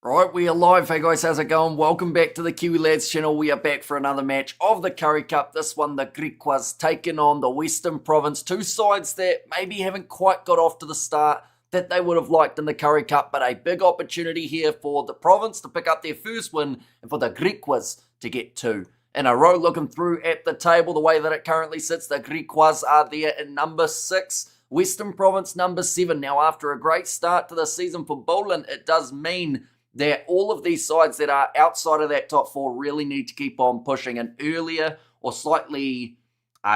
Right, we are live. Hey guys, how's it going? Welcome back to the Kiwi Lads channel. We are back for another match of the Currie Cup. This one, the Griquas taking on the Western Province. Two sides that maybe haven't quite got off to the start that they would have liked in the Currie Cup, but a big opportunity here for the Province to pick up their first win and for the Griquas to get two in a row. Looking through at the table, the way that it currently sits, the Griquas are there in number 6. Western Province number 7. Now, after a great start to the season for Bowling, it does mean that all of these sides that are outside of that top 4 really need to keep on pushing. An earlier or slightly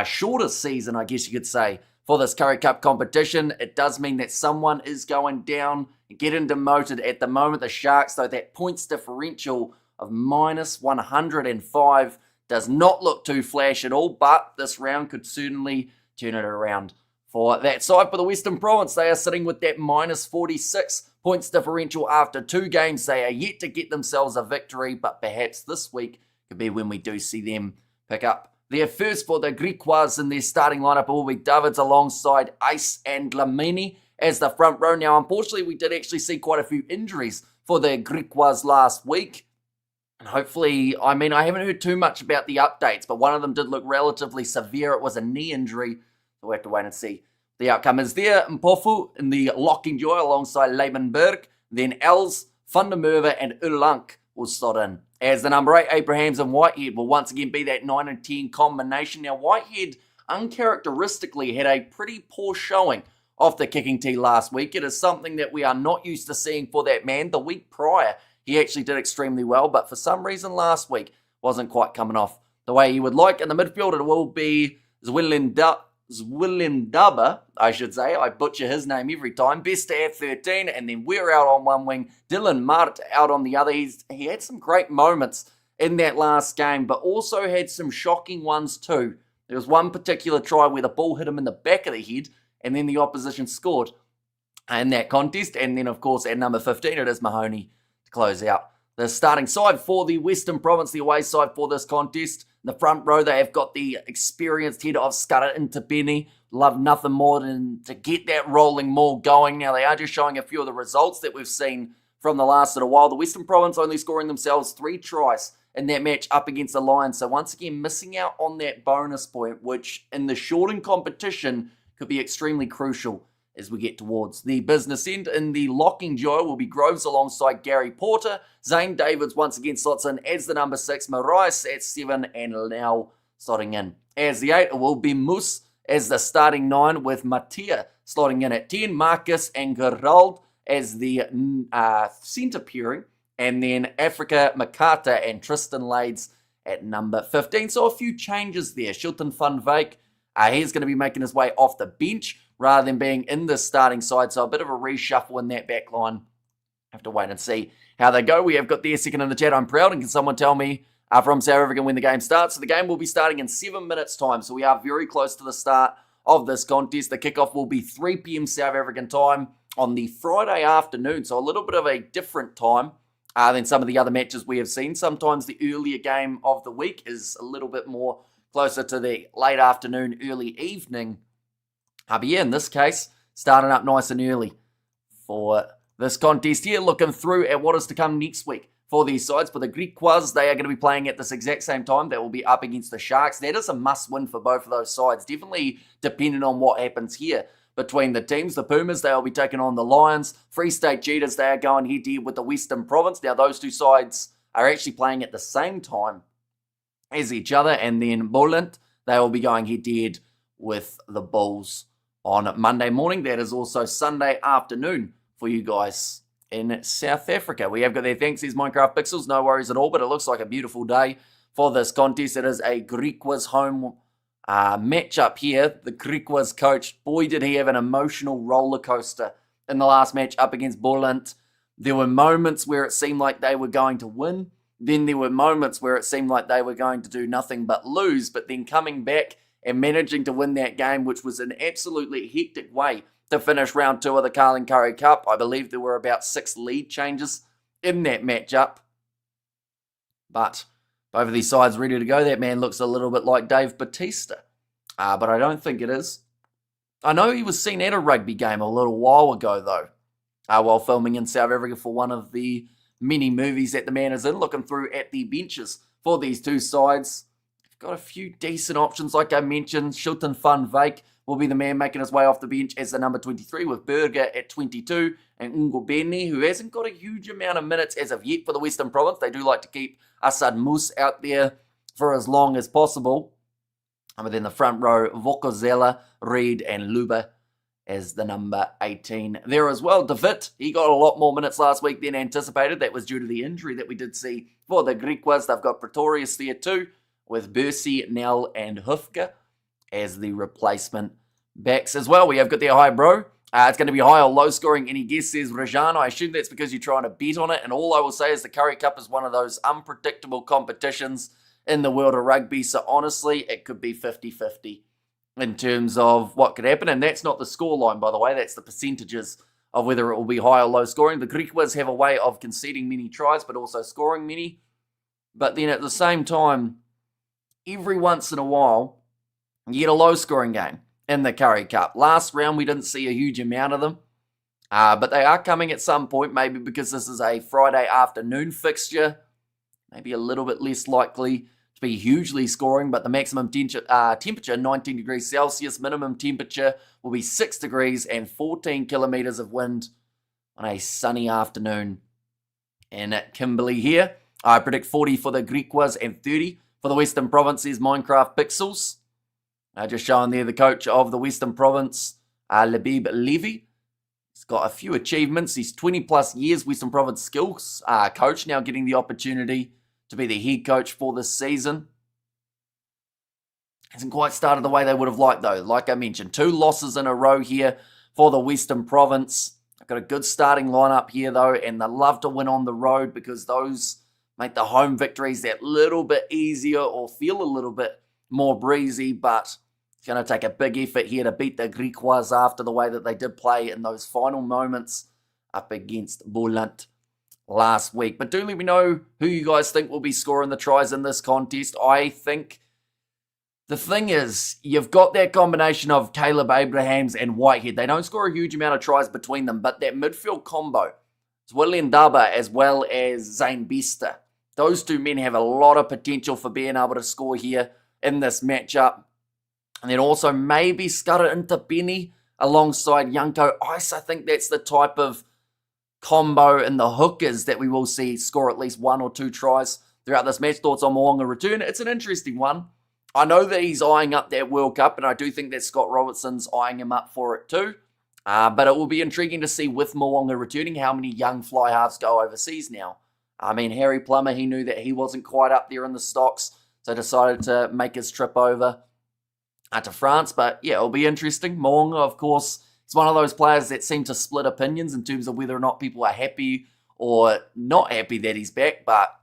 shorter season, I guess you could say, for this Currie Cup competition. It does mean that someone is going down and getting demoted. At the moment, the Sharks, though, that points differential of minus 105 does not look too flash at all, but this round could certainly turn it around for that side. For the Western Province, they are sitting with that minus 46 points differential after 2 games. They are yet to get themselves a victory, but perhaps this week could be when we do see them pick up their first. For the Griquas in their starting lineup will be Davids alongside Ace and Lamini as the front row. Now, unfortunately, we did actually see quite a few injuries for the Griquas last week. And hopefully, I haven't heard too much about the updates, but one of them did look relatively severe. It was a knee injury. So we have to wait and see. The outcome is there. Mpofu in the locking joy alongside Leibenberg. Then Els, Van der Merwe and Ulank will slot in. As the number 8, Abrahams and Whitehead will once again be that 9 and 10 combination. Now, Whitehead uncharacteristically had a pretty poor showing off the kicking tee last week. It is something that we are not used to seeing for that man. The week prior, he actually did extremely well, but for some reason last week wasn't quite coming off the way he would like. In the midfield, it will be Zwilindaba, I should say. I butcher his name every time. Best to have 13, and then we're out on one wing. Dylan Mart out on the other. He had some great moments in that last game, but also had some shocking ones too. There was one particular try where the ball hit him in the back of the head, and then the opposition scored in that contest. And then, of course, at number 15, it is Mahoney to close out the starting side for the Western Province, the away side for this contest. In the front row, they have got the experienced head of Scudder into Benny. Love nothing more than to get that rolling maul going. Now, they are just showing a few of the results that we've seen from the last little while. The Western Province only scoring themselves 3 tries in that match up against the Lions. So once again, missing out on that bonus point, which in the shortened competition could be extremely crucial as we get towards the business end. In the locking duo will be Groves alongside Gary Porter. Zane Davids once again slots in as the number 6. Marias at 7 and now slotting in as the 8. It will be Moose as the starting 9 with Mattia slotting in at 10. Marcus and Gerald as the centre pairing. And then Africa Makata and Tristan Lades at number 15. So a few changes there. Shilton van Wyk, he's going to be making his way off the bench rather than being in the starting side. So a bit of a reshuffle in that back line. Have to wait and see how they go. We have got their second in the chat. I'm proud. And can someone tell me from South Africa when the game starts? So the game will be starting in 7 minutes' time. So we are very close to the start of this contest. The kickoff will be 3 p.m. South African time on the Friday afternoon. So a little bit of a different time than some of the other matches we have seen. Sometimes the earlier game of the week is a little bit more closer to the late afternoon, early evening. But yeah, in this case, starting up nice and early for this contest here. Looking through at what is to come next week for these sides. For the Griquas, they are going to be playing at this exact same time. They will be up against the Sharks. That is a must-win for both of those sides. Definitely depending on what happens here between the teams. The Pumas, they will be taking on the Lions. Free State Cheetahs, they are going head-to-head with the Western Province. Now, those two sides are actually playing at the same time as each other. And then Boland, they will be going head-to-head with the Bulls on Monday morning. That is also Sunday afternoon for you guys in South Africa. We have got their thanks, these Minecraft Pixels, no worries at all, but it looks like a beautiful day for this contest. It is a Griquas home matchup here. The Griquas coach, boy did he have an emotional roller coaster in the last match up against Boland. There were moments where it seemed like they were going to win. Then there were moments where it seemed like they were going to do nothing but lose, but then coming back and managing to win that game, which was an absolutely hectic way to finish round 2 of the Carling Currie Cup. I believe there were about 6 lead changes in that matchup. But both of these sides ready to go. That man looks a little bit like Dave Batista, but I don't think it is. I know he was seen at a rugby game a little while ago, though, while filming in South Africa for one of the mini movies that the man is in. Looking through at the benches for these two sides, we've got a few decent options. Like I mentioned, Shilton Van Wyk will be the man making his way off the bench as the number 23, with Berger at 22 and Ngobeni, who hasn't got a huge amount of minutes as of yet for the Western Province. They do like to keep Assad Moose out there for as long as possible. And within the front row, Vokozela, Reed and Luba as the number 18 there as well. De Wit, he got a lot more minutes last week than anticipated. That was due to the injury that we did see for the Griquas. They've got Pretorius there too, with Bursey, Nell and Hufka as the replacement backs as well. We have got their high bro. It's going to be high or low scoring. Any guess, says Rajan. I assume that's because you're trying to bet on it. And all I will say is the Currie Cup is one of those unpredictable competitions in the world of rugby. So honestly, it could be 50-50 in terms of what could happen. And that's not the scoreline, by the way. That's the percentages of whether it will be high or low scoring. The Griquas have a way of conceding many tries, but also scoring many. But then at the same time, every once in a while, you get a low scoring game in the Currie Cup. Last round, we didn't see a huge amount of them. But they are coming at some point, maybe because this is a Friday afternoon fixture. Maybe a little bit less likely to be hugely scoring, but the maximum temperature, 19 degrees Celsius. Minimum temperature will be 6 degrees and 14 kilometres of wind on a sunny afternoon in Kimberley here. I predict 40 for the Griquas and 30 for the Western Province's Minecraft Pixels. Just showing there the coach of the Western Province, Labib Levy. He's got a few achievements. He's 20 plus years Western Province skills coach, now getting the opportunity to be the head coach for this season. Hasn't quite started the way they would have liked though. Like I mentioned, 2 losses in a row here for the Western Province. I've got a good starting lineup here though, and they love to win on the road because those make the home victories that little bit easier or feel a little bit more breezy, but it's going to take a big effort here to beat the Griquas after the way that they did play in those final moments up against Boland last week. But do let me know who you guys think will be scoring the tries in this contest. I think the thing is, you've got that combination of Caleb Abrahams and Whitehead. They don't score a huge amount of tries between them, but that midfield combo, it's William Daba as well as Zane Bester. Those two men have a lot of potential for being able to score here in this matchup. And then also maybe scud it into Benny alongside Yanko Ice. I think that's the type of combo in the hookers that we will see score at least 1 or 2 tries throughout this match. Thoughts on Mo'unga return? It's an interesting one. I know that he's eyeing up that World Cup, and I do think that Scott Robertson's eyeing him up for it too. But it will be intriguing to see with Mo'unga returning how many young fly halves go overseas now. I mean, Harry Plummer, he knew that he wasn't quite up there in the stocks, so decided to make his trip over to France. But yeah, it'll be interesting. Mo'unga, of course, is one of those players that seem to split opinions in terms of whether or not people are happy or not happy that he's back. But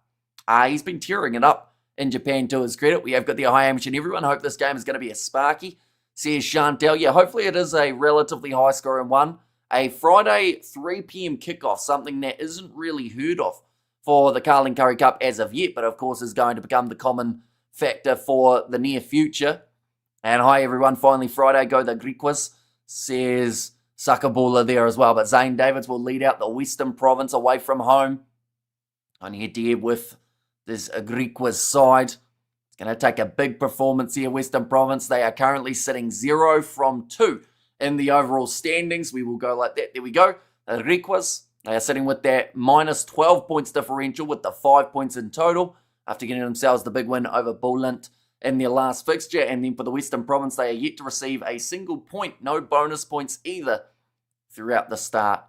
he's been tearing it up in Japan to his credit. We have got the high Amish and everyone. Hope this game is going to be a sparky. Says Chantel. Yeah, hopefully it is a relatively high scoring one. A Friday 3 p.m. kickoff, something that isn't really heard of for the Carling Currie Cup as of yet, but of course is going to become the common factor for the near future. And hi everyone, finally Friday, go the Griquas, says Sakabula there as well. But Zane Davids will lead out the Western Province away from home on head-to-head with this Griquas side. It's going to take a big performance here, Western Province. They are currently sitting 0 from 2 in the overall standings. We will go like that. There we go. The Griquas, they are sitting with that minus 12 points differential with the 5 points in total after getting themselves the big win over Boland in their last fixture. And then for the Western Province, they are yet to receive a single point, no bonus points either throughout the start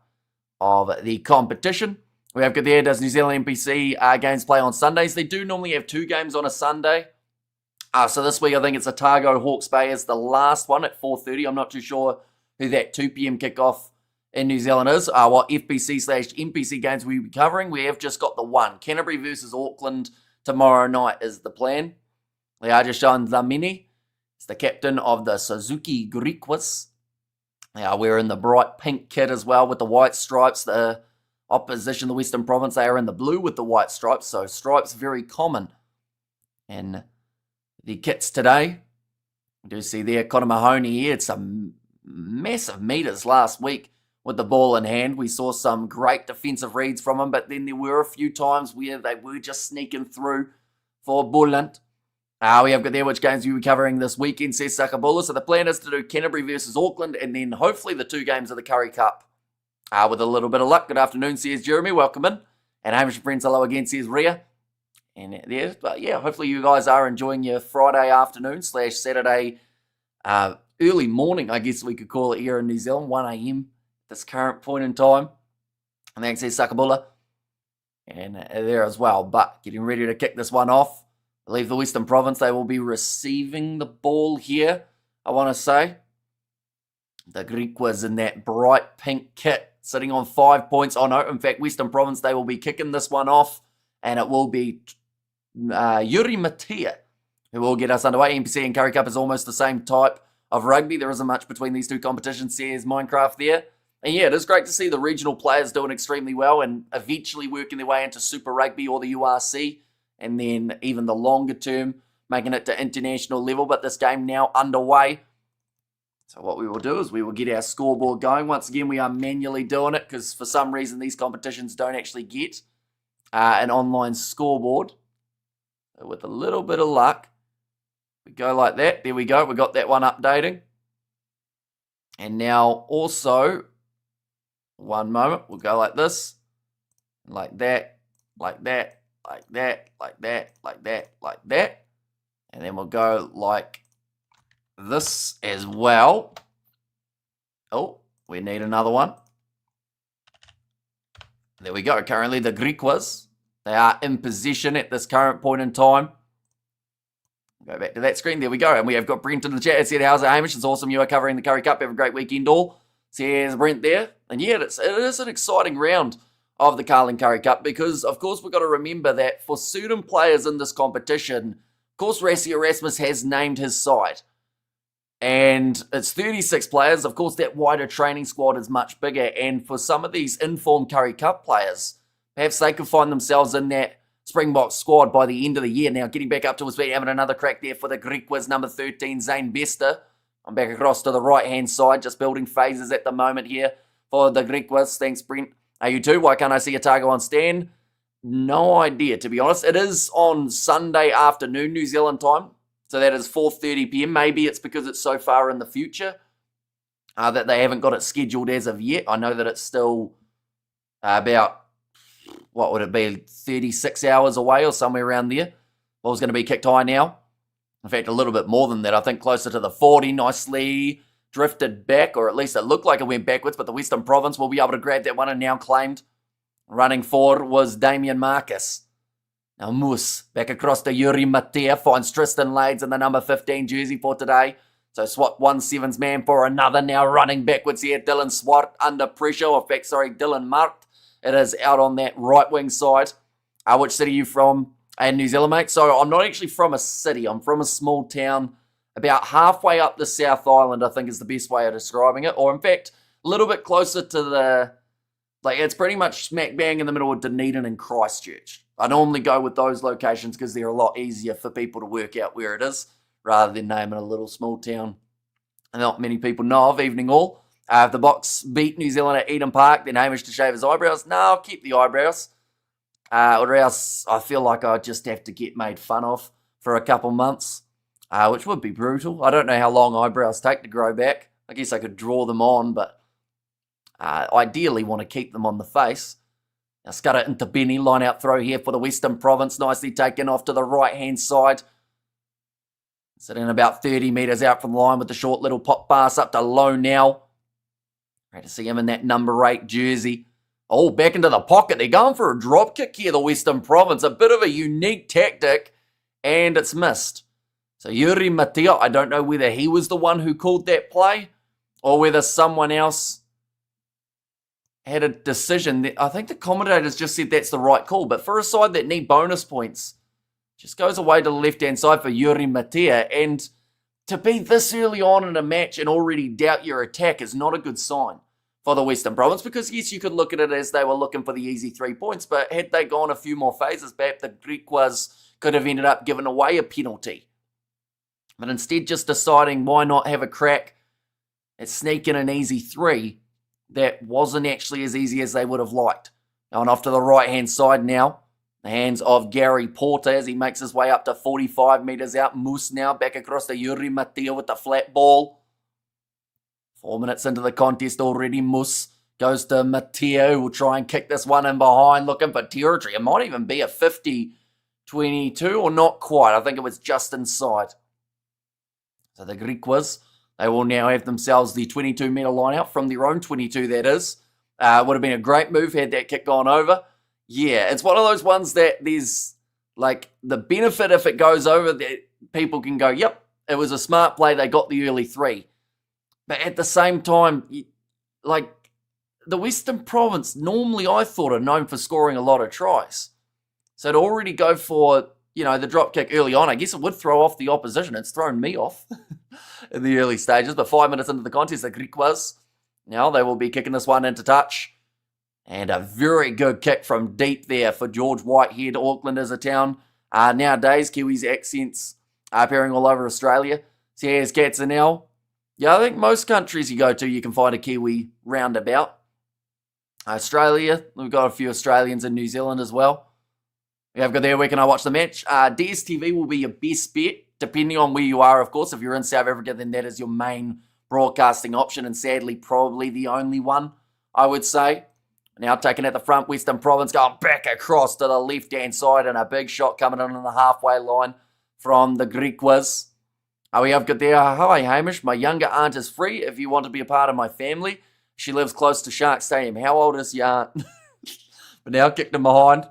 of the competition. We have got there, does New Zealand NPC games play on Sundays? They do normally have 2 games on a Sunday. So this week I think it's Otago Hawke's Bay is the last one at 4:30. I'm not too sure who that 2 p.m. kickoff in New Zealand is. What FBC/NPC games we'll be covering. We have just got the one. Canterbury versus Auckland tomorrow night is the plan. They are just showing Dlamini. It's the captain of the Suzuki Griquas. They are wearing the bright pink kit as well with the white stripes. The opposition, the Western Province, they are in the blue with the white stripes. So stripes very common in the kits today. We do see there Conor Mahoney here. It's some massive meters last week with the ball in hand. We saw some great defensive reads from him, but then there were a few times where they were just sneaking through for Bullant. We have got there which games we'll be covering this weekend, says Sakabula. So the plan is to do Canterbury versus Auckland and then hopefully the 2 games of the Currie Cup. With a little bit of luck. Good afternoon, says Jeremy. Welcome in. And Hamish and friends, hello again, says Rhea. And there, but yeah, hopefully you guys are enjoying your Friday afternoon / Saturday early morning, I guess we could call it here in New Zealand, 1 a.m. at this current point in time. And thanks, says Sakabula. And there as well. But getting ready to kick this one off. I believe the Western Province, they will be receiving the ball here, I want to say. The Griquas in that bright pink kit, sitting on 5 points. Oh no, in fact, Western Province, they will be kicking this one off. And it will be Yuri Matia who will get us underway. NPC and Currie Cup is almost the same type of rugby. There isn't much between these 2 competitions, says Minecraft there. And yeah, it is great to see the regional players doing extremely well and eventually working their way into Super Rugby or the URC. And then even the longer term, making it to international level. But this game now underway. So what we will do is we will get our scoreboard going. Once again, we are manually doing it because for some reason these competitions don't actually get an online scoreboard. So with a little bit of luck, we go like that. There we go. We got that one updating. And now also, one moment, we'll go like this, like that, like that. Like that, like that, like that, like that. And then we'll go like this as well. Oh, we need another one. There we go. Currently the Griquas, they are in possession at this current point in time. Go back to that screen. There we go. And we have got Brent in the chat. It said, how's it, Hamish? It's awesome you are covering the Currie Cup. Have a great weekend all. Says Brent there. And yeah, it is an exciting round of the Carling Currie Cup because, of course, we've got to remember that for certain players in this competition, of course, Rassie Erasmus has named his side. And it's 36 players. Of course, that wider training squad is much bigger. And for some of these informed Currie Cup players, perhaps they could find themselves in that Springbok squad by the end of the year. Now, getting back up to his feet, having another crack there for the Griquas, number 13, Zane Bester. I'm back across to the right-hand side, just building phases at the moment here for the Griquas. Thanks, Brent. Are you too? Why can't I see Otago on stand? No idea, to be honest. It is on Sunday afternoon, New Zealand time. So that is 4:30 p.m. Maybe it's because it's so far in the future that they haven't got it scheduled as of yet. I know that it's still about, what would it be, 36 hours away or somewhere around there. Ball's going to be kicked high now. In fact, a little bit more than that. I think closer to the 40, nicely drifted back, or at least it looked like it went backwards, but the Western Province will be able to grab that one and now claimed. Running forward was Damien Marcus. Now Moose back across to Yuri Matia, finds Tristan Lades in the number 15 jersey for today. So swap 1-7's man for another, now running backwards here. Dylan Swart under pressure, Dylan Mart. It is out on that right wing side. Which city are you from in New Zealand, mate? So I'm not actually from a city, I'm from a small town about halfway up the South Island, I think is the best way of describing it. Or in fact, a little bit closer to the, it's pretty much smack bang in the middle of Dunedin and Christchurch. I normally go with those locations because they're a lot easier for people to work out where it is, rather than naming a little small town not many people know of. Evening all. If the Box beat New Zealand at Eden Park, then Hamish to shave his eyebrows. No, I'll keep the eyebrows. Or else I feel like I just have to get made fun of for a couple months. Which would be brutal. I don't know how long eyebrows take to grow back. I guess I could draw them on, but ideally want to keep them on the face. Now Scudder into Benny, line out throw here for the Western Province. Nicely taken off to the right-hand side. Sitting about 30 metres out from the line with the short little pop pass up to Low now. Great to see him in that number 8 jersey. Oh, back into the pocket. They're going for a drop kick here, the Western Province. A bit of a unique tactic, and it's missed. So Yuri Matia, I don't know whether he was the one who called that play or whether someone else had a decision. I think the commentators just said that's the right call. But for a side that need bonus points, just goes away to the left-hand side for Yuri Matia. And to be this early on in a match and already doubt your attack is not a good sign for the Western Province, because yes, you could look at it as they were looking for the easy 3 points, but had they gone a few more phases back, the Griquas could have ended up giving away a penalty. But instead just deciding why not have a crack at sneaking an easy 3, that wasn't actually as easy as they would have liked. Going off to the right-hand side now. The hands of Gary Porter as he makes his way up to 45 metres out. Moose now back across to Yuri Mateo with the flat ball. 4 minutes into the contest already. Moose goes to Mateo, who will try and kick this one in behind, looking for territory. It might even be a 50-22 or not quite. I think it was just inside. So the Griquas, they will now have themselves the 22-metre line out from their own 22, that is. Would have been a great move had that kick gone over. Yeah, it's one of those ones that there's, like, the benefit if it goes over, that people can go, yep, it was a smart play, they got the early 3. But at the same time, like, the Western Province, normally I thought are known for scoring a lot of tries. So to already go for, the drop kick early on, I guess it would throw off the opposition. It's thrown me off in the early stages. But 5 minutes into the contest, the Griquas, now they will be kicking this one into touch. And a very good kick from deep there for George Whitehead. Auckland is a town. Nowadays, Kiwis' accents are appearing all over Australia. So here's Katzenell. Yeah, I think most countries you go to, you can find a Kiwi roundabout. Australia, we've got a few Australians in New Zealand as well. We have got there, where can I watch the match? DSTV will be your best bet, depending on where you are, of course. If you're in South Africa, then that is your main broadcasting option, and sadly, probably the only one, I would say. Now taken at the front, Western Province going back across to the left-hand side, and a big shot coming in on the halfway line from the Griquas. We have got there, hi Hamish, my younger aunt is free if you want to be a part of my family. She lives close to Shark Stadium. How old is your aunt? But now kicked him behind.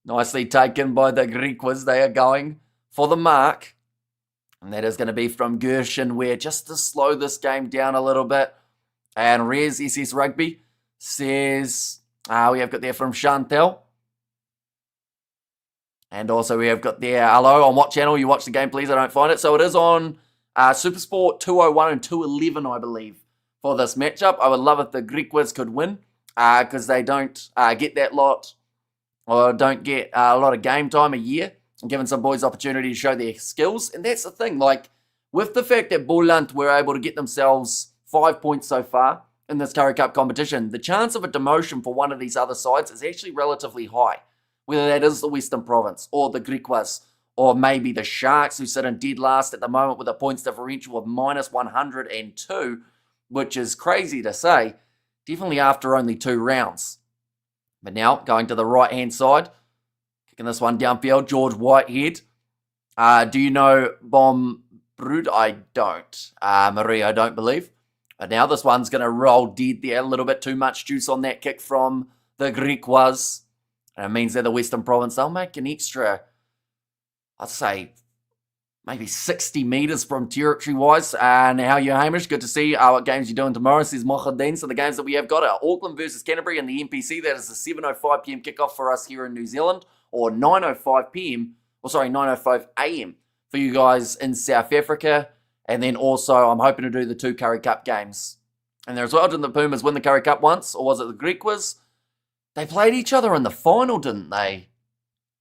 Nicely taken by the Griquas. They are going for the mark. And that is going to be from Gershon, where just to slow this game down a little bit. And Rez SS Rugby says, we have got there from Chantel. And also we have got there, hello, on what channel you watch the game, please? I don't find it. So it is on Supersport 201 and 211, I believe, for this matchup. I would love if the Griquas could win, because they don't get that lot, or don't get a lot of game time a year, and giving some boys opportunity to show their skills. And that's the thing, like, with the fact that Boland were able to get themselves 5 points so far in this Currie Cup competition, the chance of a demotion for one of these other sides is actually relatively high. Whether that is the Western Province, or the Griquas, or maybe the Sharks, who sit in dead last at the moment with a points differential of minus 102, which is crazy to say, definitely after only 2 rounds. But now, going to the right-hand side, kicking this one downfield, George Whitehead. Do you know Bom Brood? I don't. Marie, I don't believe. But now this one's going to roll dead there. A little bit too much juice on that kick from the Griquas. And it means that the Western Province, they'll make an extra, I'd say, maybe 60 metres from territory-wise. And how are you, Hamish? Good to see what games you're doing tomorrow, says Mohadeen. So the games that we have got are Auckland versus Canterbury in the NPC. That is a 7:05 p.m. kickoff for us here in New Zealand, or 9:05 p.m., or sorry, 9:05 a.m. for you guys in South Africa. And then also, I'm hoping to do the 2 Currie Cup games. And there as well, didn't the Pumas win the Currie Cup once? Or was it the Griquas? They played each other in the final, didn't they?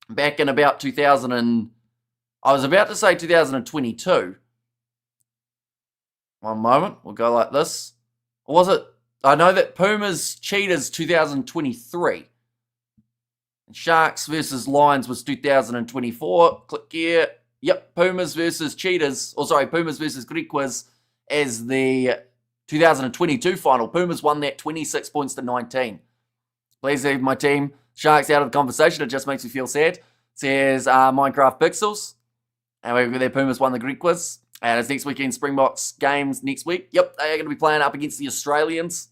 Back in about 2000 and... I was about to say 2022. One moment, we'll go like this. Or was it... I know that Pumas Cheetahs 2023. And Sharks versus Lions was 2024. Click here. Yep, Pumas versus Cheetahs, Pumas versus Griquas as the 2022 final. Pumas won that 26 points to 19. Please leave my team Sharks out of the conversation. It just makes me feel sad. Says Minecraft Pixels. And we've got their Pumas won the Griquas. And it's next weekend, Springboks games next week. Yep, they are going to be playing up against the Australians.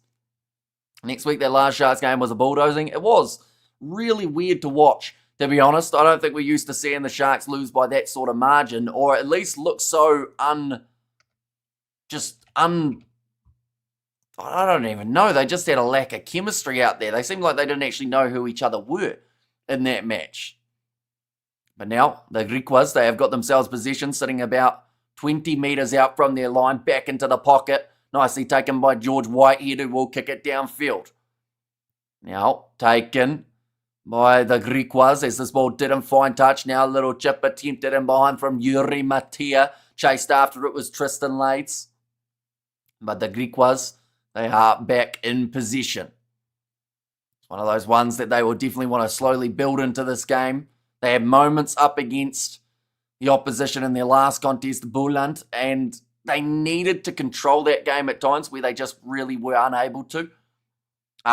Next week, their last Sharks game was a bulldozing. It was really weird to watch. To be honest, I don't think we're used to seeing the Sharks lose by that sort of margin, or at least look so I don't even know. They just had a lack of chemistry out there. They seemed like they didn't actually know who each other were in that match. But now, the Griquas, they have got themselves possession, sitting about 20 metres out from their line, back into the pocket. Nicely taken by George Whitehead, who will kick it downfield. Now, taken by the Griquas as this ball didn't find touch. Now a little chip attempted in behind from Yuri Mateo. Chased after it was Tristan Lades. But the Griquas, They are back in possession. It's one of those ones that they will definitely want to slowly build into this game. They had moments up against the opposition in their last contest, Buland, and they needed to control that game at times where they just really were unable to.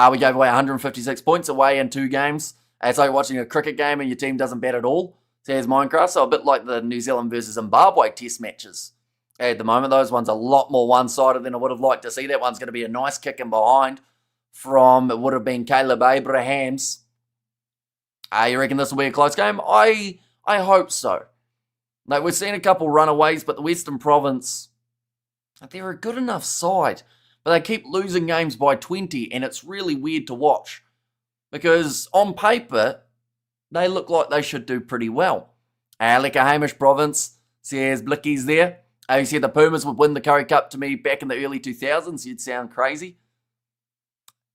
We gave away 156 points away in 2 games. It's like watching a cricket game and your team doesn't bat at all, says Minecraft. So a bit like the New Zealand versus Zimbabwe test matches. At the moment, those ones are a lot more one-sided than I would have liked to see. That one's going to be a nice kick in behind from, it would have been Caleb Abrahams. You reckon this will be a close game? I hope so. Like, we've seen a couple runaways, but the Western Province, they're a good enough side. But they keep losing games by 20, and it's really weird to watch. Because on paper, they look like they should do pretty well. Like a Hamish Province says Blickies there. He said the Pumas would win the Currie Cup to me back in the early 2000s. You'd sound crazy.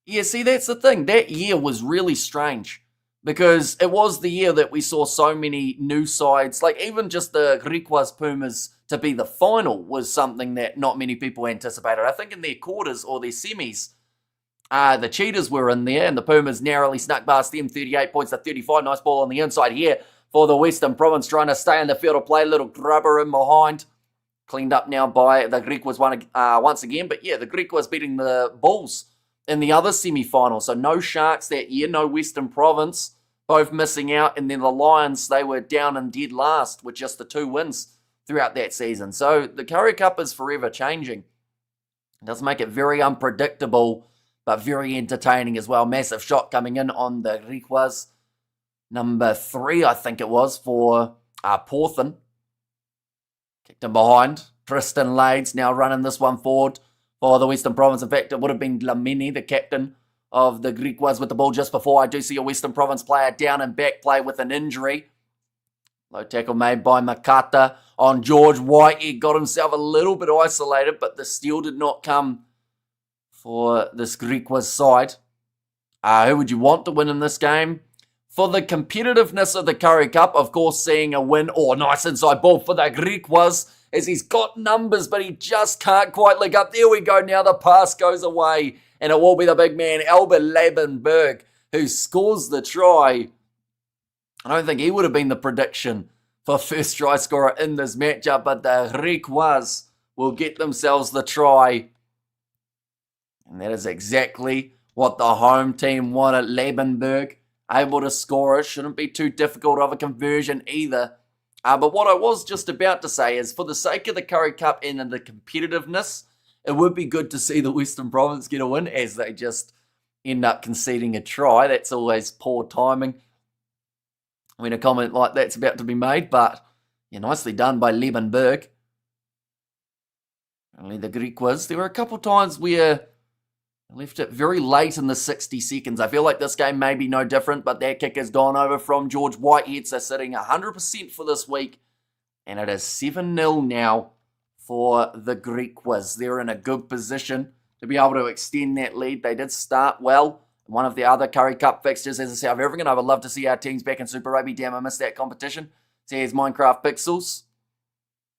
Yeah, see, that's the thing. That year was really strange. Because it was the year that we saw so many new sides. Like, even just the GRIQUAS Pumas to be the final was something that not many people anticipated. I think in their quarters or their semis, the Cheetahs were in there, and the Pumas narrowly snuck past them, 38 points to 35. Nice ball on the inside here for the Western Province, trying to stay in the field of play. Little grubber in behind. Cleaned up now by the GRIQUAS once again. But yeah, the GRIQUAS beating the Bulls in the other semi-final. So no Sharks that year, no Western Province, both missing out. And then the Lions, they were down and dead last with just the 2 wins throughout that season. So the Currie Cup is forever changing. It does make it very unpredictable, but very entertaining as well. Massive shot coming in on the GRIQUAS. Number 3, I think it was, for Porthen. Kicked him behind. Tristan Lades now running this one forward for the Western Province. In fact, it would have been Lamini, the captain of the GRIQUAS, with the ball just before. I do see a Western Province player down and back play with an injury. Low tackle made by Makata on George White. He got himself a little bit isolated, but the steal did not come for this GRIQUAS side. Who would you want to win in this game? For the competitiveness of the Currie Cup, of course, seeing a win. Oh, nice inside ball for the GRIQUAS, as he's got numbers, but he just can't quite leg up. There we go. Now the pass goes away, and it will be the big man, Albert Lebenberg, who scores the try. I don't think he would have been the prediction for first try scorer in this matchup, but the GRIQUAS will get themselves the try. And that is exactly what the home team wanted. Lebenberg able to score it. Shouldn't be too difficult of a conversion either. But what I was just about to say is, for the sake of the Currie Cup and the competitiveness, it would be good to see the Western Province get a win, as they just end up conceding a try. That's always poor timing when a comment like that's about to be made, but yeah, nicely done by Lebenberg. Only the GRIQUAS. There were a couple times where I left it very late in the 60 seconds. I feel like this game may be no different, but that kick has gone over from George Whitehead, so sitting 100% for this week. And it is 7-0 now for the GRIQUAS. They're in a good position to be able to extend that lead. They did start well. One of the other Currie Cup fixtures as a South African. I would love to see our teams back in Super Rugby. Damn, I missed that competition. Says Minecraft Pixels.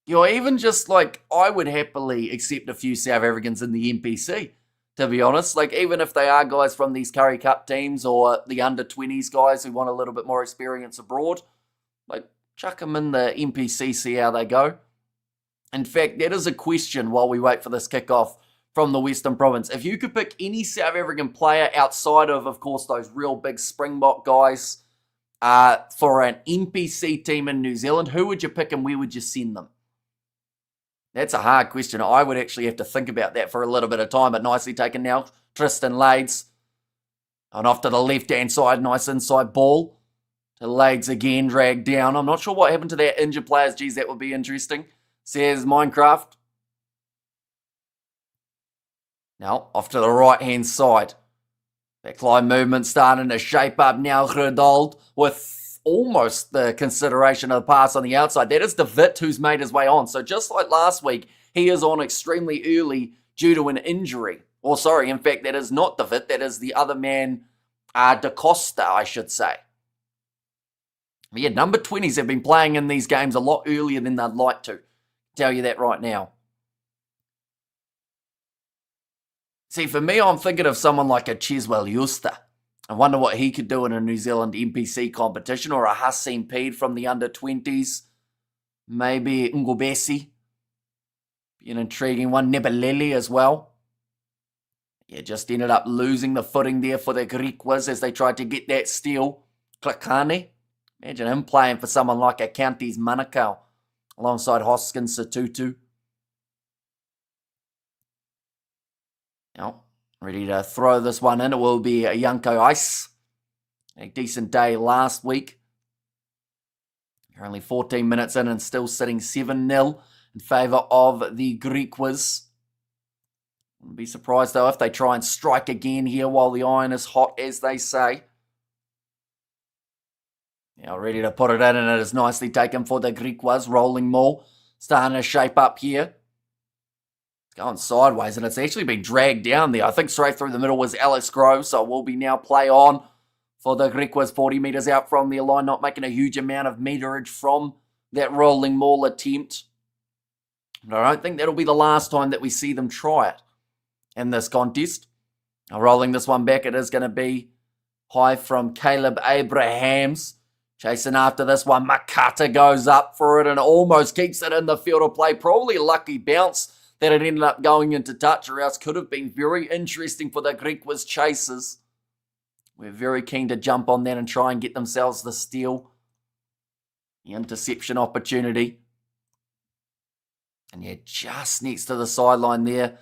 You know, even just like, I would happily accept a few South Africans in the NPC. To be honest, like, even if they are guys from these Currie Cup teams or the under-20s guys who want a little bit more experience abroad, like, chuck them in the NPC, see how they go. In fact, that is a question while we wait for this kickoff from the Western Province. If you could pick any South African player outside of course, those real big Springbok guys for an NPC team in New Zealand, who would you pick and where would you send them? That's a hard question. I would actually have to think about that for a little bit of time, but nicely taken now. Tristan Lades. And off to the left-hand side, nice inside ball. To Lades again, dragged down. I'm not sure what happened to that injured players. Geez, that would be interesting. Says Minecraft. Now, off to the right-hand side. Backline movement starting to shape up now. Gerdold with almost the consideration of the pass on the outside. That is De Wit who's made his way on. So just like last week, he is on extremely early due to an injury. Or sorry, in fact, that is not De Wit. That is the other man, Da Costa, I should say. But yeah, number 20s have been playing in these games a lot earlier than they'd like to. Tell you that right now. See, for me, I'm thinking of someone like a Cheswell Euster. I wonder what he could do in a New Zealand NPC competition, or a Hassim Pede from the under-20s. Maybe Ngobesi. Be an intriguing one. Nebeleli as well. Yeah, just ended up losing the footing there for the Griquas as they tried to get that steal. Klakane. Imagine him playing for someone like a Counties Manukau alongside Hoskins Satutu. Now, ready to throw this one in. It will be a Yanko Ice. A decent day last week. You're only 14 minutes in and still sitting 7-0 in favour of the Griquas. Wouldn't be surprised though if they try and strike again here while the iron is hot, as they say. Now ready to put it in, and it is nicely taken for the Griquas. Rolling maul. Starting to shape up here. It's going sideways, and it's actually been dragged down there. I think straight through the middle was Alex Grove, so it will be now play on for the Griquas. 40 metres out from their line, not making a huge amount of meterage from that rolling maul attempt. But I don't think that'll be the last time that we see them try it in this contest. Now rolling this one back, it is going to be high from Caleb Abrahams. Chasing after this one, Makata goes up for it and almost keeps it in the field of play. Probably a lucky bounce that it ended up going into touch, or else could have been very interesting for the Griquas chasers. We're very keen to jump on that and try and get themselves the steal. The interception opportunity. And yeah, just next to the sideline there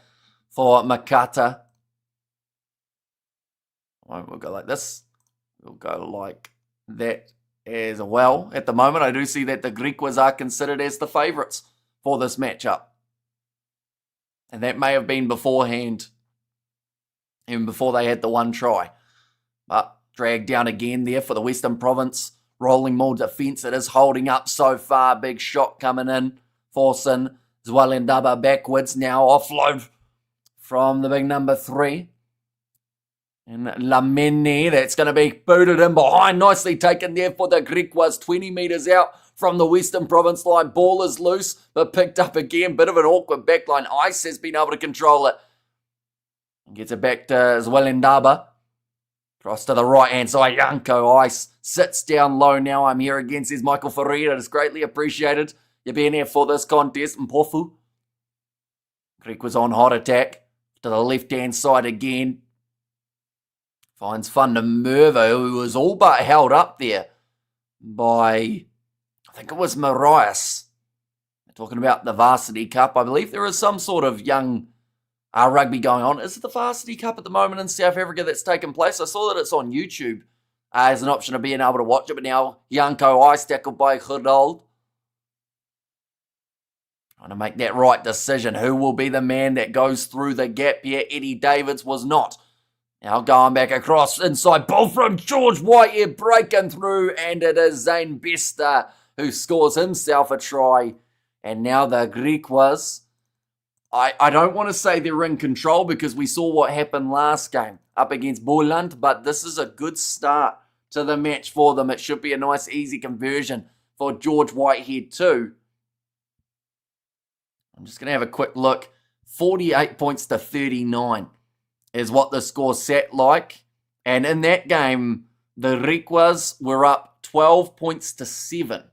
for Makata. We'll go like this. We'll go like that as well. At the moment, I do see that the Griquas are considered as the favourites for this matchup. And that may have been beforehand, even before they had the one try. But dragged down again there for the Western Province. Rolling maul defence. It is holding up so far. Big shot coming in. Forcing Zwalendaba backwards. Now offload from the big number 3. And Lamene, that's going to be booted in behind. Nicely taken there for the Griquas. 20 metres out from the Western Province line. Ball is loose, but picked up again. Bit of an awkward backline. Ice has been able to control it. Gets it back to Zwalendaba. Cross to the right-hand side. Yanko Ice sits down low now. I'm here again, says Michael Ferreira. It is greatly appreciated. You're being here for this contest. Mpofu. Griquas on hot attack. To the left-hand side again. Finds Fundamervo, who was all but held up there by, I think it was Marias. We're talking about the Varsity Cup. I believe there is some sort of young rugby going on. Is it the Varsity Cup at the moment in South Africa that's taken place? I saw that it's on YouTube as an option of being able to watch it, but now Yanko Ice tackled by Gerald. Trying to make that right decision. Who will be the man that goes through the gap here? Eddie Davids was not. Now going back across inside, ball from George Whitehead breaking through, and it is Zane Bester who scores himself a try. And now the Griquas, I don't want to say they're in control because we saw what happened last game up against Boland, but this is a good start to the match for them. It should be a nice easy conversion for George Whitehead too. I'm just going to have a quick look. 48 points to 39. Is what the score sat like. And in that game, the Griquas were up 12 points to 7.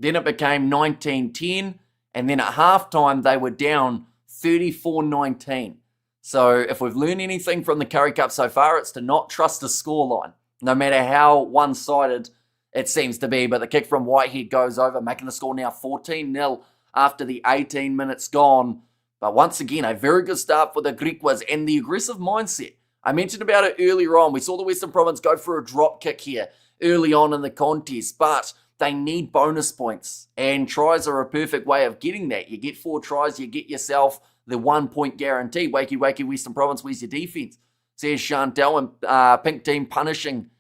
Then it became 19-10. And then at halftime, they were down 34-19. So if we've learned anything from the Currie Cup so far, it's to not trust a scoreline, no matter how one-sided it seems to be. But the kick from Whitehead goes over, making the score now 14-0 after the 18 minutes gone. But once again, a very good start for the Griquas and the aggressive mindset. I mentioned about it earlier on. We saw the Western Province go for a drop kick here early on in the contest, but they need bonus points, and tries are a perfect way of getting that. You get 4 tries, you get yourself the 1 point guarantee. Wakey, wakey, Western Province, where's your defense? Says Chantel, and Pink Team punishing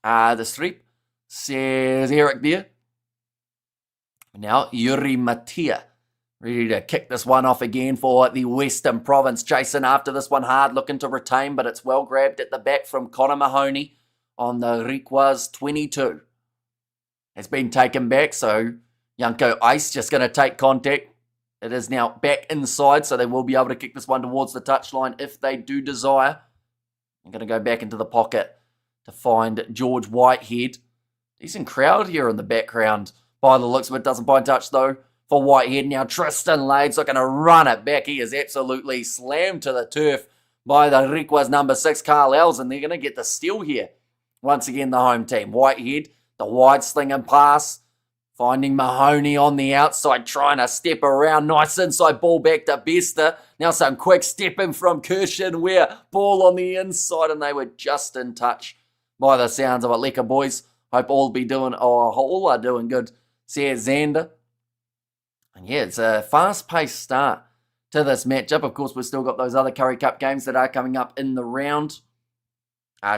the strip. Says Eric there. Now, Yuri Matia. Ready to kick this one off again for the Western Province. Chasing after this one hard, looking to retain, but it's well grabbed at the back from Connor Mahoney on the Griquas 22. It's been taken back, so Yanko Ice just going to take contact. It is now back inside, so they will be able to kick this one towards the touchline if they do desire. I'm going to go back into the pocket to find George Whitehead. Decent crowd here in the background by the looks of it. Doesn't find touch though for Whitehead. Now Tristan Lade's looking to run it back. He is absolutely slammed to the turf by the GRIQUAS number 6, Carl, and they're going to get the steal here. Once again, the home team. Whitehead, the wide slinging pass. Finding Mahoney on the outside, trying to step around. Nice inside ball back to Bester. Now some quick stepping from Kirshen Ware. Ball on the inside, and they were just in touch by the sounds of it. Lekker boys. Hope all are doing good. Says Xander. And yeah, it's a fast-paced start to this matchup. Of course, we've still got those other Currie Cup games that are coming up in the round.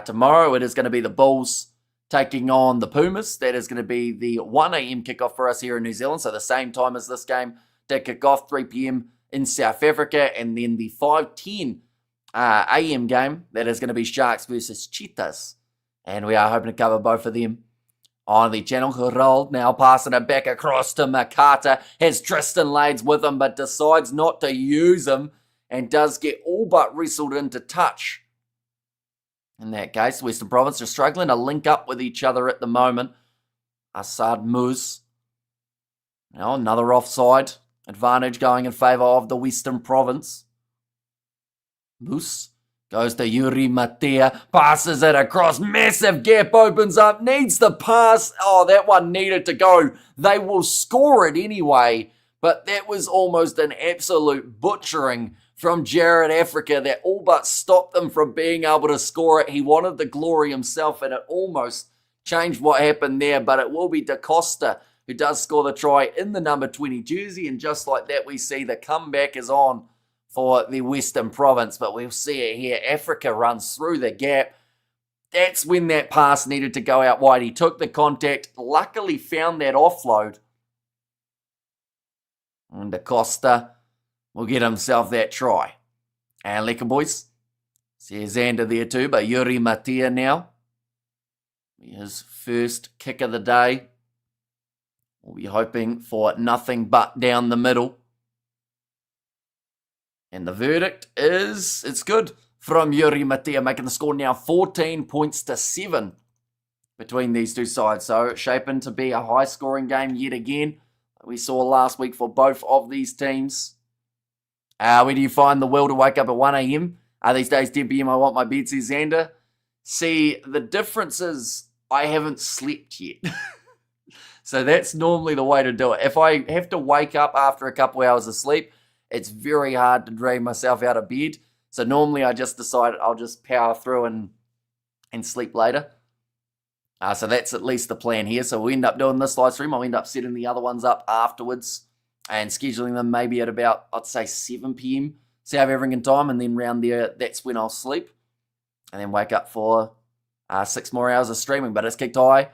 Tomorrow it is going to be the Bulls taking on the Pumas. That is going to be the 1 a.m. kickoff for us here in New Zealand. So the same time as this game to kick off, 3 p.m. in South Africa. And then the 5:10 a.m. game, that is going to be Sharks versus Cheetahs. And we are hoping to cover both of them on the channel. Gerald now passing it back across to Makata. Has Tristan Lades with him, but decides not to use him. And does get all but wrestled into touch. In that case, Western Province are struggling to link up with each other at the moment. Assad Moose. Now another offside. Advantage going in favour of the Western Province. Moose goes to Yuri Matea. Passes it across. Massive gap opens up. Needs the pass. Oh, that one needed to go. They will score it anyway. But that was almost an absolute butchering from Jared Africa that all but stopped them from being able to score it. He wanted the glory himself, and it almost changed what happened there. But it will be Da Costa who does score the try in the number 20 jersey. And just like that, we see the comeback is on for the Western Province. But we'll see it here. Africa runs through the gap. That's when that pass needed to go out wide. He took the contact, luckily found that offload. And Da Costa will get himself that try. And lekker boys. Says Xander there too, but Yuri Matea now. His first kick of the day. We'll be hoping for nothing but down the middle. And the verdict is, it's good from Yuri Matea, making the score now 14 points to 7 between these two sides. So shaping to be a high-scoring game yet again. We saw last week for both of these teams. Where do you find the will to wake up at 1 a.m.? These days, 10 p.m. I want my bed, says Xander. See, the difference is I haven't slept yet. So that's normally the way to do it. If I have to wake up after a couple hours of sleep, it's very hard to drag myself out of bed. So normally I just decide I'll just power through and sleep later. So that's at least the plan here. So we end up doing this live stream. I'll end up setting the other ones up afterwards and scheduling them maybe at about, I'd say, 7 p.m. South African time. And then round there, that's when I'll sleep. And then wake up for 6 more hours of streaming. But it's kicked high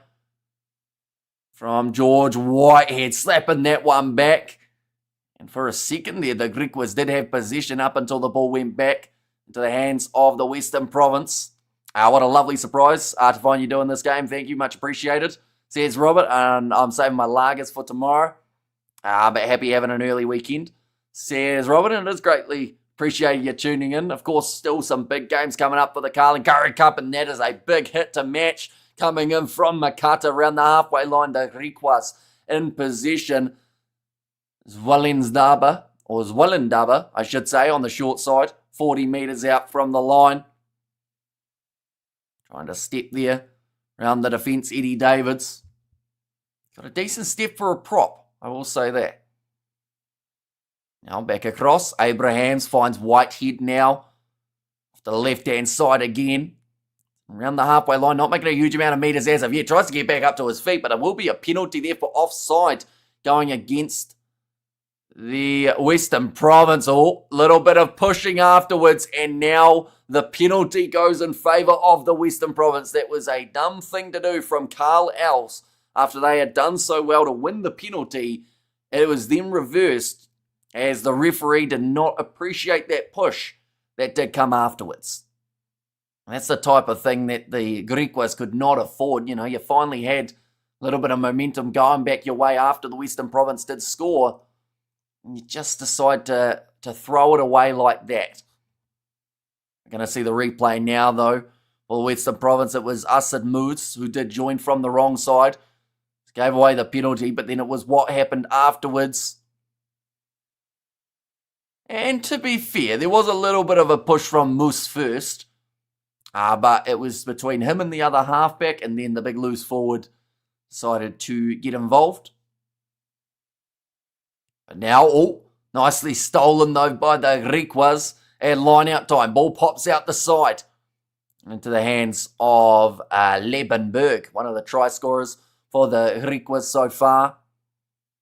from George Whitehead, slapping that one back. And for a second there, the GRIQUAS did have possession up until the ball went back into the hands of the Western Province. What a lovely surprise to find you doing this game. Thank you, much appreciated. Says Robert, and I'm saving my lagers for tomorrow. But happy having an early weekend. Says Robert, and it is greatly appreciated you tuning in. Of course, still some big games coming up for the Carling Currie Cup, and that is a big hit to match coming in from Makata around the halfway line to GRIQUAS in possession. Zwellendaba, I should say, on the short side, 40 metres out from the line. Trying to step there around the defence, Eddie Davids. Got a decent step for a prop, I will say that. Now back across, Abrahams finds Whitehead now. Off the left-hand side again. Around the halfway line, not making a huge amount of metres as of yet. Tries to get back up to his feet, but it will be a penalty there for offside going against the Western Province. Oh, little bit of pushing afterwards, and now the penalty goes in favour of the Western Province. That was a dumb thing to do from Carl Els after they had done so well to win the penalty. It was then reversed as the referee did not appreciate that push that did come afterwards. And that's the type of thing that the GRIQUAS could not afford. You know, you finally had a little bit of momentum going back your way after the Western Province did score. And you just decide to throw it away like that. We're going to see the replay now, though. For Western Province, it was Asad Moods who did join from the wrong side. Gave away the penalty, but then it was what happened afterwards. And to be fair, there was a little bit of a push from Moose first. But it was between him and the other halfback, and then the big loose forward decided to get involved. But now, nicely stolen though by the Griquas, and line out time. Ball pops out the side into the hands of Lebenberg, one of the try scorers for the Griquas so far.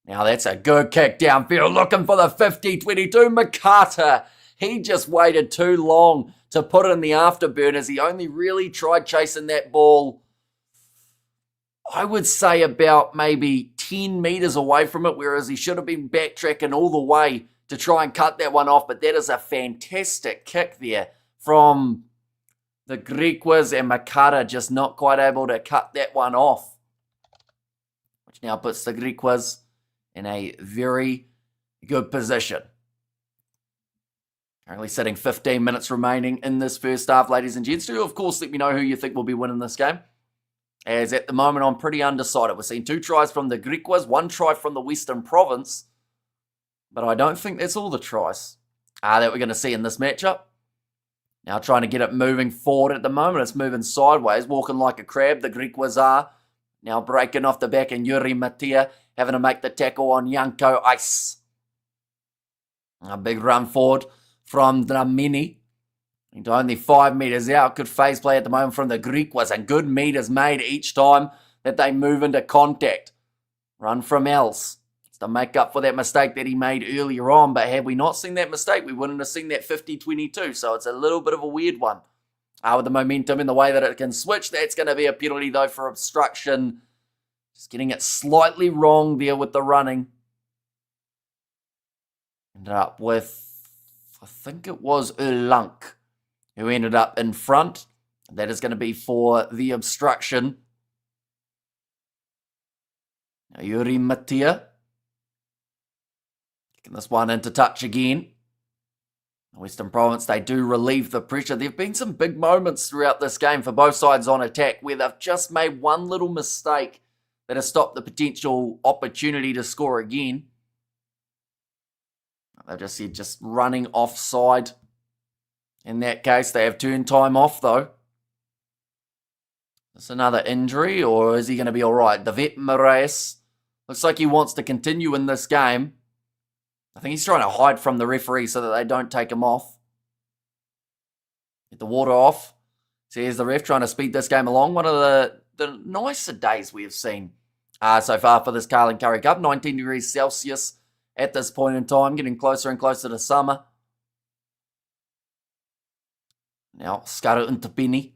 Now that's a good kick downfield, looking for the 50-22. McCarter, he just waited too long to put in the afterburners. He only really tried chasing that ball, I would say about maybe 10 metres away from it, whereas he should have been backtracking all the way to try and cut that one off. But that is a fantastic kick there from the Griquas, and Makata just not quite able to cut that one off, which now puts the Griquas in a very good position. Currently sitting 15 minutes remaining in this first half, ladies and gents. Do, of course, let me know who you think will be winning this game, as at the moment I'm pretty undecided. We're seeing 2 tries from the Griquas, 1 try from the Western Province, but I don't think that's all the tries that we're going to see in this matchup. Now trying to get it moving forward at the moment. It's moving sideways, walking like a crab. The Griquas are now breaking off the back, and Yuri Matia having to make the tackle on Yanko Ice. A big run forward from Dramini. Into only 5 metres out. Good phase play at the moment from the Griquas, and good meters made each time that they move into contact. Run from Els. It's to make up for that mistake that he made earlier on, but had we not seen that mistake, we wouldn't have seen that 50-22, so it's a little bit of a weird one. With the momentum in the way that it can switch, that's going to be a penalty though for obstruction. Just getting it slightly wrong there with the running. Ended up with, I think it was Erlunk, who ended up in front. That is going to be for the obstruction. Now Yuri Matia. Kicking this one into touch again. Western Province, they do relieve the pressure. There have been some big moments throughout this game for both sides on attack where they've just made one little mistake that has stopped the potential opportunity to score again. They've just said just running offside. In that case, they have turned time off though. Is this another injury, or is he going to be all right? David Moraes looks like he wants to continue in this game. I think he's trying to hide from the referee so that they don't take him off. Get the water off. So here's the ref trying to speed this game along. One of the nicer days we have seen so far for this Carling Currie Cup. 19 degrees Celsius at this point in time, getting closer and closer to summer. Now, Skaru Untapini,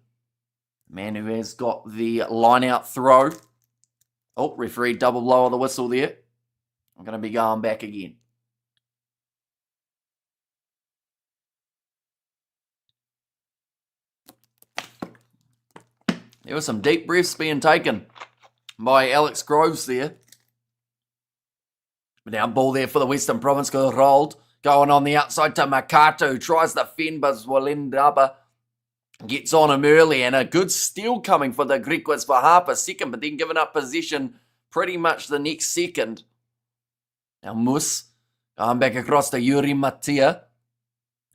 man who has got the line-out throw. Oh, referee double blow on the whistle there. I'm going to be going back again. There were some deep breaths being taken by Alex Groves there. But now ball there for the Western Province, got rolled. Going on the outside to Makato, who tries the fend, but Zwalendaba gets on him early, and a good steal coming for the Griquas for half a second, but then giving up possession pretty much the next second. Now Mus going back across to Yuri Matia.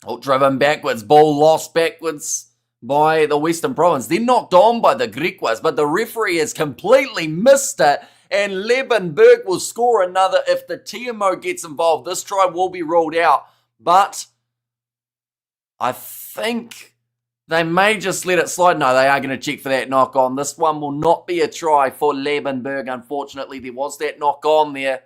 Oh, driven backwards, ball lost backwards by the Western Province. Then knocked on by the Griquas, but the referee has completely missed it, and Lebenberg will score another if the TMO gets involved. This try will be ruled out, but I think they may just let it slide. No, they are going to check for that knock on. This one will not be a try for Lebenberg. Unfortunately, there was that knock on there.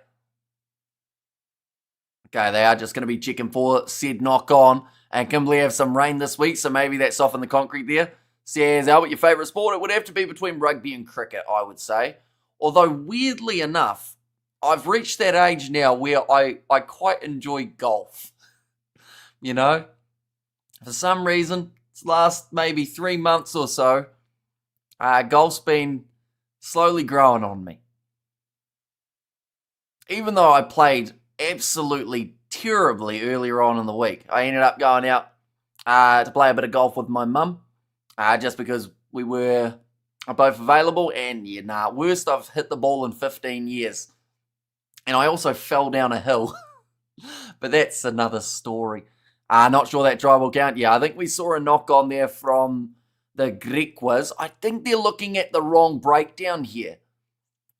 Okay, they are just going to be checking for said knock on. And Kimberley have some rain this week, so maybe that softened the concrete there. Says, Albert, your favourite sport? It would have to be between rugby and cricket, I would say. Although, weirdly enough, I've reached that age now where I quite enjoy golf. You know? For some reason, it's last maybe 3 months or so, golf's been slowly growing on me. Even though I played absolutely terribly earlier on in the week. I ended up going out to play a bit of golf with my mum, just because we were both available, and worst I've hit the ball in 15 years. And I also fell down a hill, but that's another story. Not sure that try will count. Yeah, I think we saw a knock on there from the Griquas. I think they're looking at the wrong breakdown here.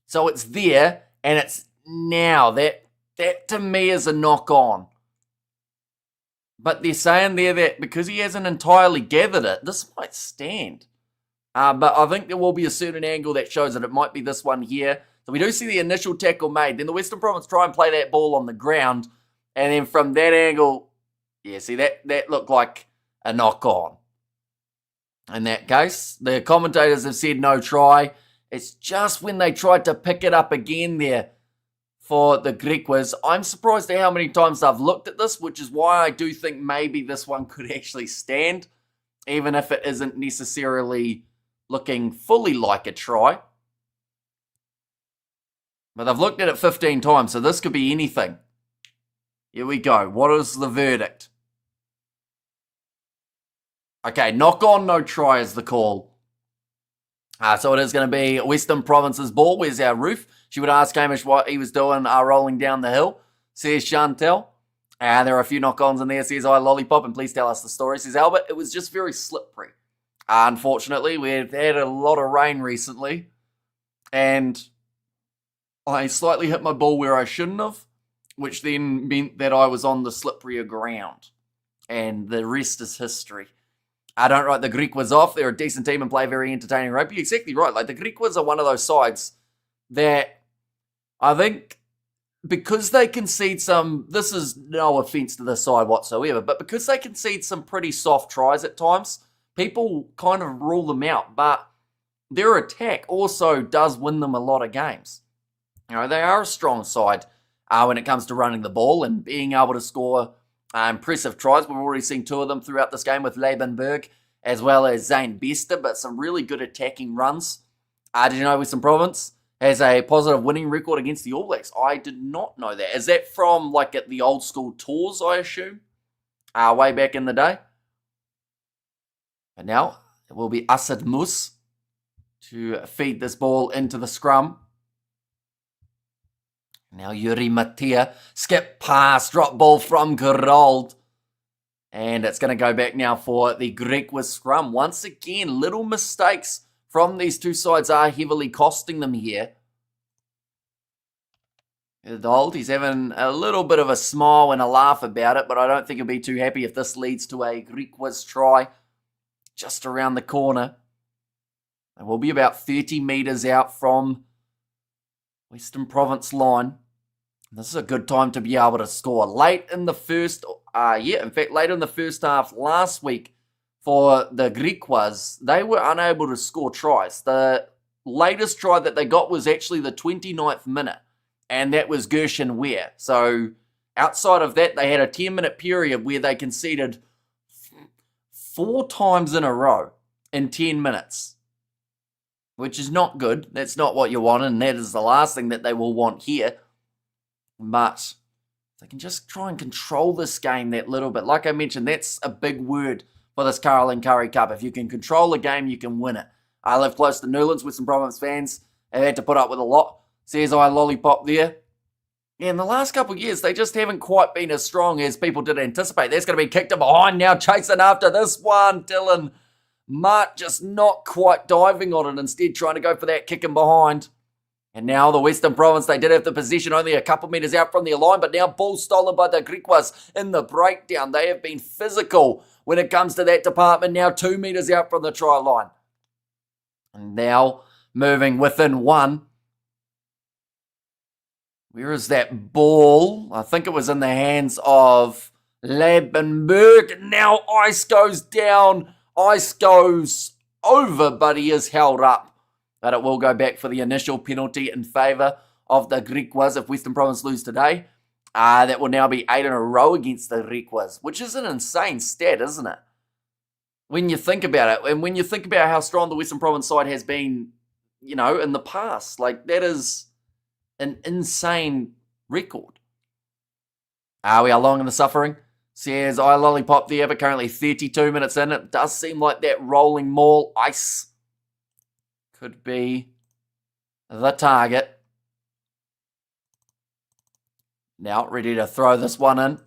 So it's there, and it's now. That to me is a knock on. But they're saying there that because he hasn't entirely gathered it, this might stand. But I think there will be a certain angle that shows that it might be this one here. So we do see the initial tackle made. Then the Western Province try and play that ball on the ground. And then from that angle, yeah, see, that looked like a knock on. In that case, the commentators have said no try. It's just when they tried to pick it up again there for the Griquas. I'm surprised at how many times I've looked at this, which is why I do think maybe this one could actually stand, even if it isn't necessarily looking fully like a try. But I've looked at it 15 times, so this could be anything. Here we go. What is the verdict? Okay, knock on, no try is the call. So it is going to be Western Province's ball. Where's our roof? She would ask Hamish what he was doing rolling down the hill. Says Chantel. There are a few knock-ons in there. Says I Lollipop, and please tell us the story. Says Albert, it was just very slippery. Unfortunately, we've had a lot of rain recently, and I slightly hit my ball where I shouldn't have, which then meant that I was on the slipperier ground. And the rest is history. I don't write the Griquas off. They're a decent team and play very entertaining rugby. Exactly right. Like, the Griquas are one of those sides that I think because they concede some, this is no offense to this side whatsoever, but because they concede some pretty soft tries at times, people kind of rule them out. But their attack also does win them a lot of games. You know, they are a strong side when it comes to running the ball and being able to score impressive tries. We've already seen two of them throughout this game with Lebenberg as well as Zane Bester, but some really good attacking runs. Did you know Western Province has a positive winning record against the All Blacks? I did not know that. Is that from like at the old school tours, I assume? Way back in the day? And now it will be Asad Mus to feed this ball into the scrum. Now Yuri Matia, skip pass, drop ball from Gerald. And it's going to go back now for the Griquas scrum. Once again, little mistakes from these two sides are heavily costing them here. Gerald, he's having a little bit of a smile and a laugh about it, but I don't think he'll be too happy if this leads to a Griquas try just around the corner. And we'll be about 30 metres out from Western Province line. This is a good time to be able to score. Late in the first, late in the first half last week for the Griquas, they were unable to score tries. The latest try that they got was actually the 29th minute, and that was Gershon Ware. So outside of that, they had a 10-minute period where they conceded 4 times in a row in 10 minutes, which is not good. That's not what you want, and that is the last thing that they will want here. But they can just try and control this game that little bit. Like I mentioned, that's a big word for this Carling Currie Cup. If you can control a game, you can win it. I live close to Newlands with some Province fans. They had to put up with a lot. Says I Lollipop there. Yeah, in the last couple of years, they just haven't quite been as strong as people did anticipate. That's going to be kicked in behind now, chasing after this one. Dylan Mart just not quite diving on it, instead trying to go for that kick in behind. And now the Western Province, they did have the position only a couple metres out from the line, but now ball stolen by the Griquas in the breakdown. They have been physical when it comes to that department, now 2 metres out from the try line. And now moving within one. Where is that ball? I think it was in the hands of Lebenberg. Now ice goes down, ice goes over, but he is held up. But it will go back for the initial penalty in favour of the Griquas if Western Province lose today. That will now be 8 in a row against the Griquas, which is an insane stat, isn't it? When you think about it, and when you think about how strong the Western Province side has been, you know, in the past, like that is an insane record. We are long in the suffering. Says I lollipop there, but currently 32 minutes in. It does seem like that rolling maul ice could be the target. Now ready to throw this one in.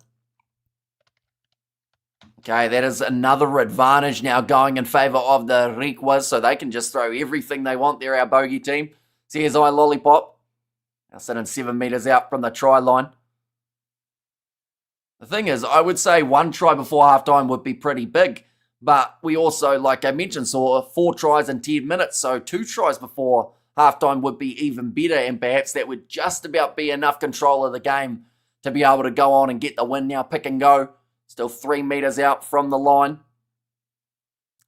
Okay, that is another advantage now going in favour of the GRIQUAS, so they can just throw everything they want. They're our bogey team. Says I lollipop. Now sitting 7 metres out from the try line. The thing is, I would say 1 try before halftime would be pretty big, but we also, like I mentioned, saw 4 tries in 10 minutes, so 2 tries before halftime would be even better, and perhaps that would just about be enough control of the game to be able to go on and get the win. Now pick and go, still 3 metres out from the line.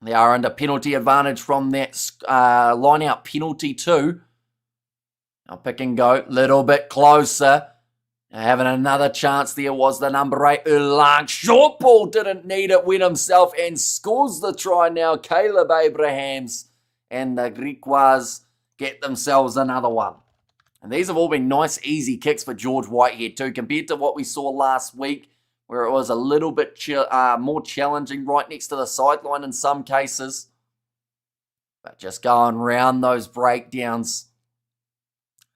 They are under penalty advantage from that line out penalty too. Now pick and go, little bit closer. Having another chance there was the number 8, Ulang. Short ball, didn't need it, went himself and scores the try now. Caleb Abrahams and the GRIQUAS get themselves another one. And these have all been nice, easy kicks for George Whitehead too, compared to what we saw last week, where it was a little bit more challenging right next to the sideline in some cases. But just going round those breakdowns,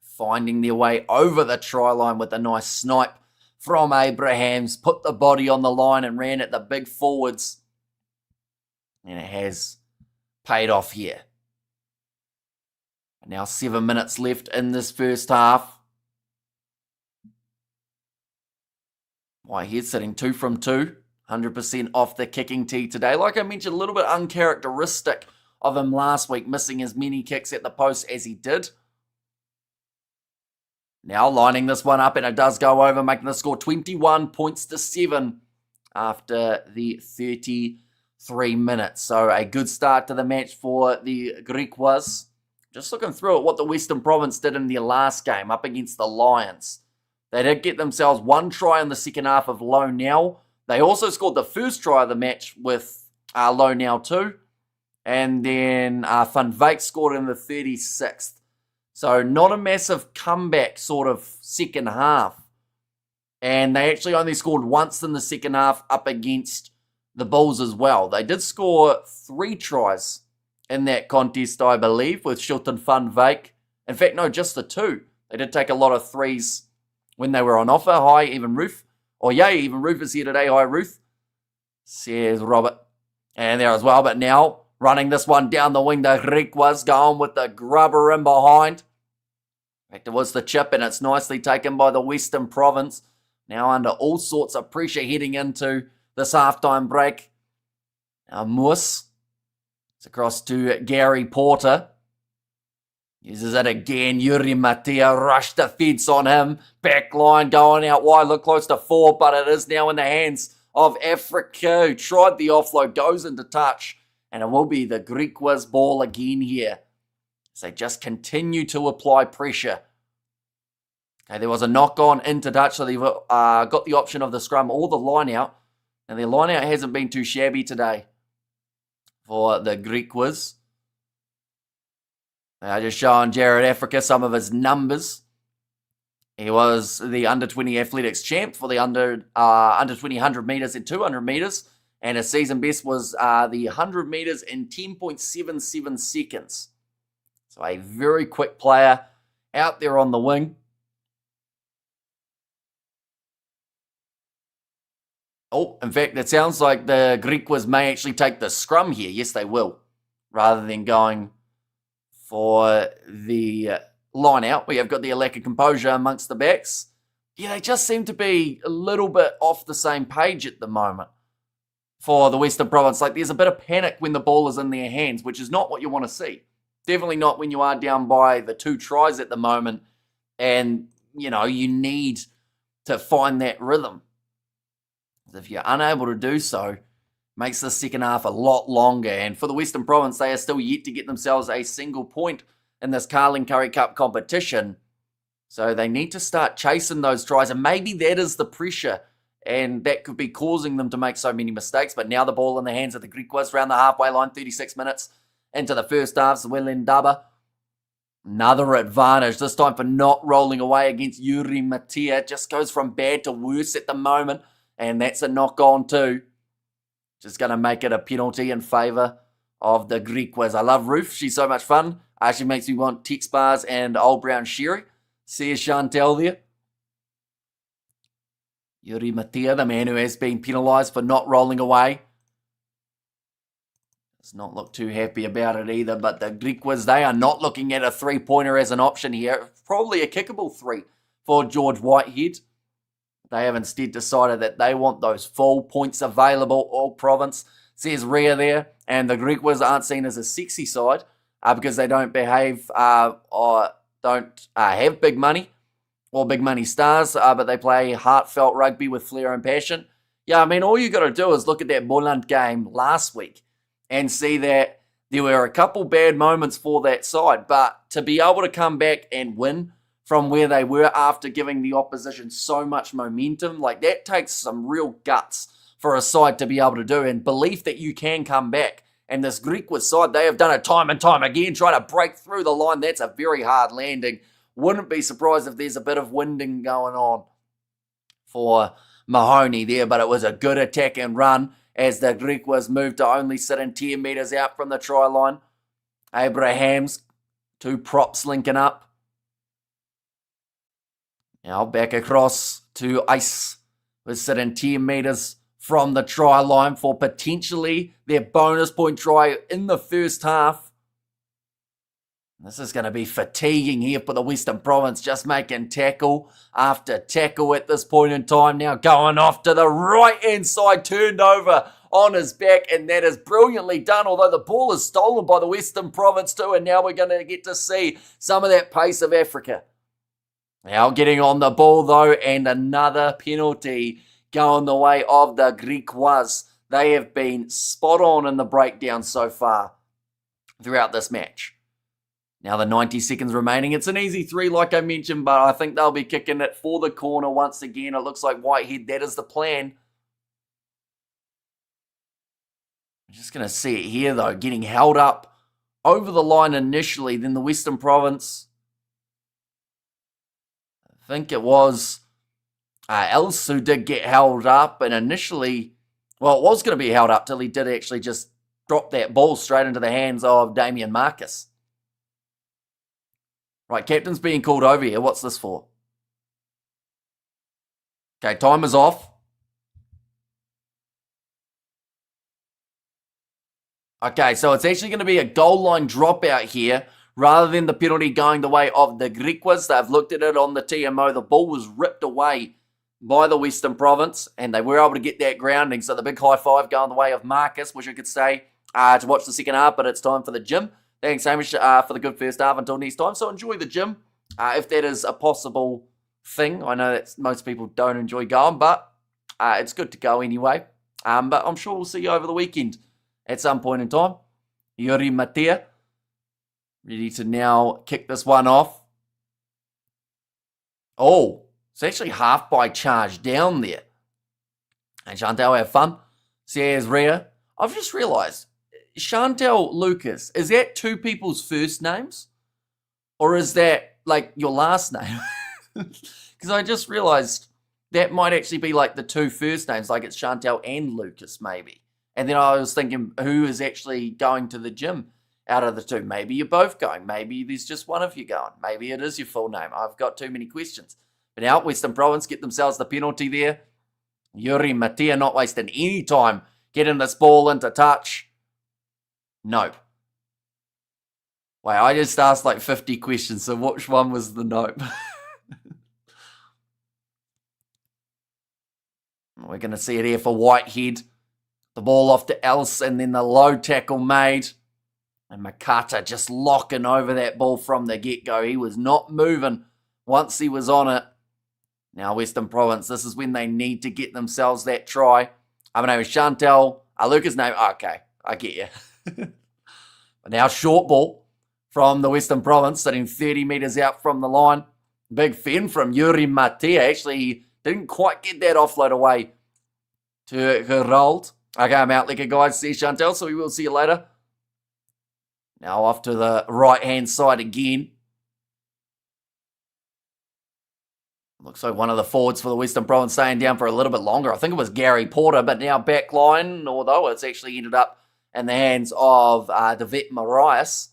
finding their way over the try line with a nice snipe from Abrahams, put the body on the line and ran at the big forwards. And it has paid off here. Now 7 minutes left in this first half. Whitehead sitting 2 from 2, 100% off the kicking tee today. Like I mentioned, a little bit uncharacteristic of him last week, missing as many kicks at the post as he did. Now lining this one up, and it does go over, making the score 21 points to 7 after the 33 minutes. So a good start to the match for the GRIQUAS. Just looking through at what the Western Province did in their last game up against the Lions. They did get themselves 1 try in the second half of Low Now. They also scored the first try of the match with Low Now too. And then Van Wyk scored in the 36th. So not a massive comeback sort of second half. And they actually only scored once in the second half up against the Bulls as well. They did score 3 tries in that contest, I believe, with Shilton Van Wyk. In fact, no, just the 2. They did take a lot of threes when they were on offer. Hi, even Ruth. Oh, yay, even Ruth is here today. Hi, Ruth. Says Robert. And there as well. But now, running this one down the wing, the GRIQUAS going with the grubber in behind. In fact, it was the chip, and it's nicely taken by the Western Province. Now under all sorts of pressure heading into this halftime break. Now Moose. It's across to Gary Porter. Uses it again. Yuri Matia rushed the fence on him. Back line going out wide. Look close to 4, but it is now in the hands of Africa, who tried the offload. Goes into touch. And it will be the GRIQUAS ball again here. So they just continue to apply pressure. Okay, there was a knock on into touch, so they've got the option of the scrum or the line out. And their line out hasn't been too shabby today for the GRIQUAS. Just showing Jared Africa some of his numbers. He was the under-20 athletics champ for the under-20 100 metres and 200 metres. And his season best was the 100 metres in 10.77 seconds. So a very quick player out there on the wing. Oh, in fact, it sounds like the GRIQUAS may actually take the scrum here. Yes, they will. Rather than going for the line out. We have got the lack of composure amongst the backs. Yeah, they just seem to be a little bit off the same page at the moment for the Western Province. Like, there's a bit of panic when the ball is in their hands, which is not what you want to see. Definitely not when you are down by the 2 tries at the moment and, you know, you need to find that rhythm. If you're unable to do so, it makes the second half a lot longer. And for the Western Province, they are still yet to get themselves a single point in this Carling Currie Cup competition. So they need to start chasing those tries, and maybe that is the pressure, and that could be causing them to make so many mistakes. But now the ball in the hands of the GRIQUAS around the halfway line, 36 minutes into the first half. Zwelin Daba Another advantage, this time for not rolling away against Yuri Matia. Just goes from bad to worse at the moment. And that's a knock on too. Just going to make it a penalty in favour of the Griquas. I love Ruth. She's so much fun. She makes me want Tex bars and Old Brown Sherry. See Chantel there. Yuri Matia, the man who has been penalised for not rolling away. Does not look too happy about it either. But the Griquas, they are not looking at a three-pointer as an option here. Probably a kickable three for George Whitehead. They have instead decided that they want those full points available. All province, says Rhea there. And the Griquas aren't seen as a sexy side because they don't behave or don't have big money or big money stars, but they play heartfelt rugby with flair and passion. Yeah, I mean, all you got to do is look at that Boland game last week and see that there were a couple bad moments for that side, but to be able to come back and win from where they were after giving the opposition so much momentum, like that takes some real guts for a side to be able to do, and belief that you can come back. And this Griquas side, they have done it time and time again, trying to break through the line. That's a very hard landing. Wouldn't be surprised if there's a bit of winding going on for Mahoney there, but it was a good attack and run as the Griquas moved to only sitting 10 metres out from the try line. Abrahams, two props linking up. Now back across to Ice. We're sitting 10 metres from the try line for potentially their bonus point try in the first half. This is going to be fatiguing here for the Western Province, just making tackle after tackle at this point in time. Now going off to the right-hand side, turned over on his back, and that is brilliantly done, although the ball is stolen by the Western Province too, and now we're going to get to see some of that pace of Africa. Now getting on the ball though, and another penalty going the way of the Griquas. They have been spot on in the breakdown so far throughout this match. Now the 90 seconds remaining. It's an easy three like I mentioned, but I think they'll be kicking it for the corner once again. It looks like Whitehead, that is the plan. I'm just going to see it here though, getting held up over the line initially, then the Western Province. I think it was Else who did get held up, and initially, well, it was going to be held up till he did actually just drop that ball straight into the hands of Damien Marcus. Right, captain's being called over here. What's this for? Okay, time is off. Okay, so it's actually going to be a goal line dropout here rather than the penalty going the way of the Griquas. They've looked at it on the TMO. The ball was ripped away by the Western Province, and they were able to get that grounding. So the big high five going the way of Marcus, which I could say to watch the second half, but it's time for the gym. Thanks, Hamish, for the good first half. Until next time. So enjoy the gym, if that is a possible thing. I know that most people don't enjoy going, but it's good to go anyway. But I'm sure we'll see you over the weekend at some point in time. Yuri Matia, ready to now kick this one off. Oh, it's actually half by charge down there. And Chantel have fun. Says Rhea. I've just realised, Chantel Lucas, is that two people's first names? Or is that like your last name? Because I just realised that might actually be like the two first names, like it's Chantel and Lucas maybe. And then I was thinking, who is actually going to the gym out of the two? Maybe you're both going. Maybe there's just one of you going. Maybe it is your full name. I've got too many questions. But now Western Province get themselves the penalty there. Yuri Matia not wasting any time getting this ball into touch. Nope. Wait, I just asked like 50 questions, so which one was the nope? We're going to see it here for Whitehead. The ball off to Else, and then the low tackle made. And Makata just locking over that ball from the get-go. He was not moving once he was on it. Now Western Province, this is when they need to get themselves that try. My name is Chantel. Lucas' name, okay, I get you. But now short ball from the Western Province, sitting 30 metres out from the line. Big fin from Yuri Matia. Actually, he didn't quite get that offload away to Gerald. Okay, I'm out, like guys. See Chantel, so we will see you later. Now off to the right-hand side again. Looks like one of the forwards for the Western Province staying down for a little bit longer. I think it was Gary Porter, but now back line, although it's actually ended up in the hands of Davet Marias.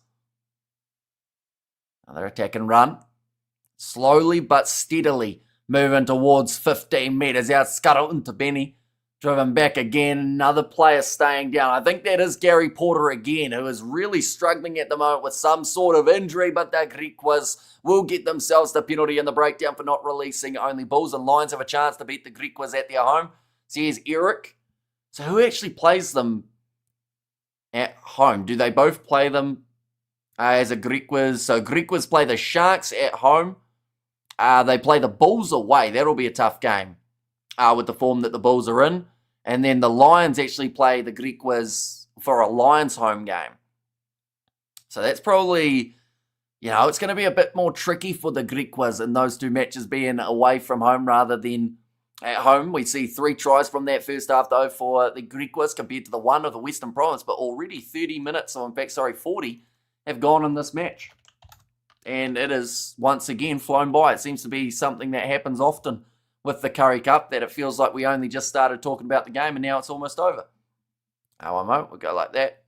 Another attack and run. Slowly but steadily moving towards 15 metres out. Scuttle into Benny. Driven back again. Another player staying down. I think that is Gary Porter again, who is really struggling at the moment with some sort of injury, but the Griquas will get themselves the penalty in the breakdown for not releasing. Only Bulls and Lions have a chance to beat the Griquas at their home. So here's Eric. So who actually plays them at home? Do they both play them as a Griquas? So Griquas play the Sharks at home. They play the Bulls away. That'll be a tough game with the form that the Bulls are in. And then the Lions actually play the Griquas for a Lions home game. So that's probably, it's going to be a bit more tricky for the Griquas in those two matches being away from home rather than at home. We see 3 tries from that first half, though, for the Griquas compared to the 1 of the Western Province. But already 30 minutes, or in fact, 40, have gone in this match. And it is, once again, flown by. It seems to be something that happens often with the Currie Cup, that it feels like we only just started talking about the game and now it's almost over. One moment, we'll go like that.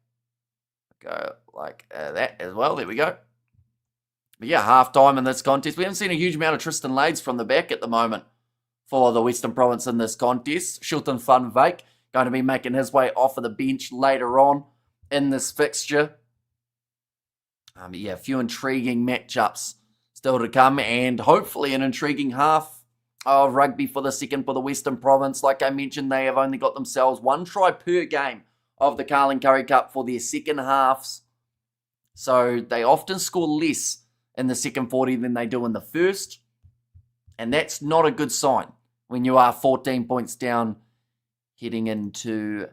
Go like that as well. There we go. But yeah, half-time in this contest. We haven't seen a huge amount of Tristan Lades from the back at the moment for the Western Province in this contest. Shilton Van Wyk going to be making his way off of the bench later on in this fixture. A few intriguing matchups still to come, and hopefully an intriguing half of rugby for the second for the Western Province. Like I mentioned, they have only got themselves 1 try per game of the Carling Currie Cup for their second halves. So they often score less in the second 40 than they do in the first. And that's not a good sign when you are 14 points down heading into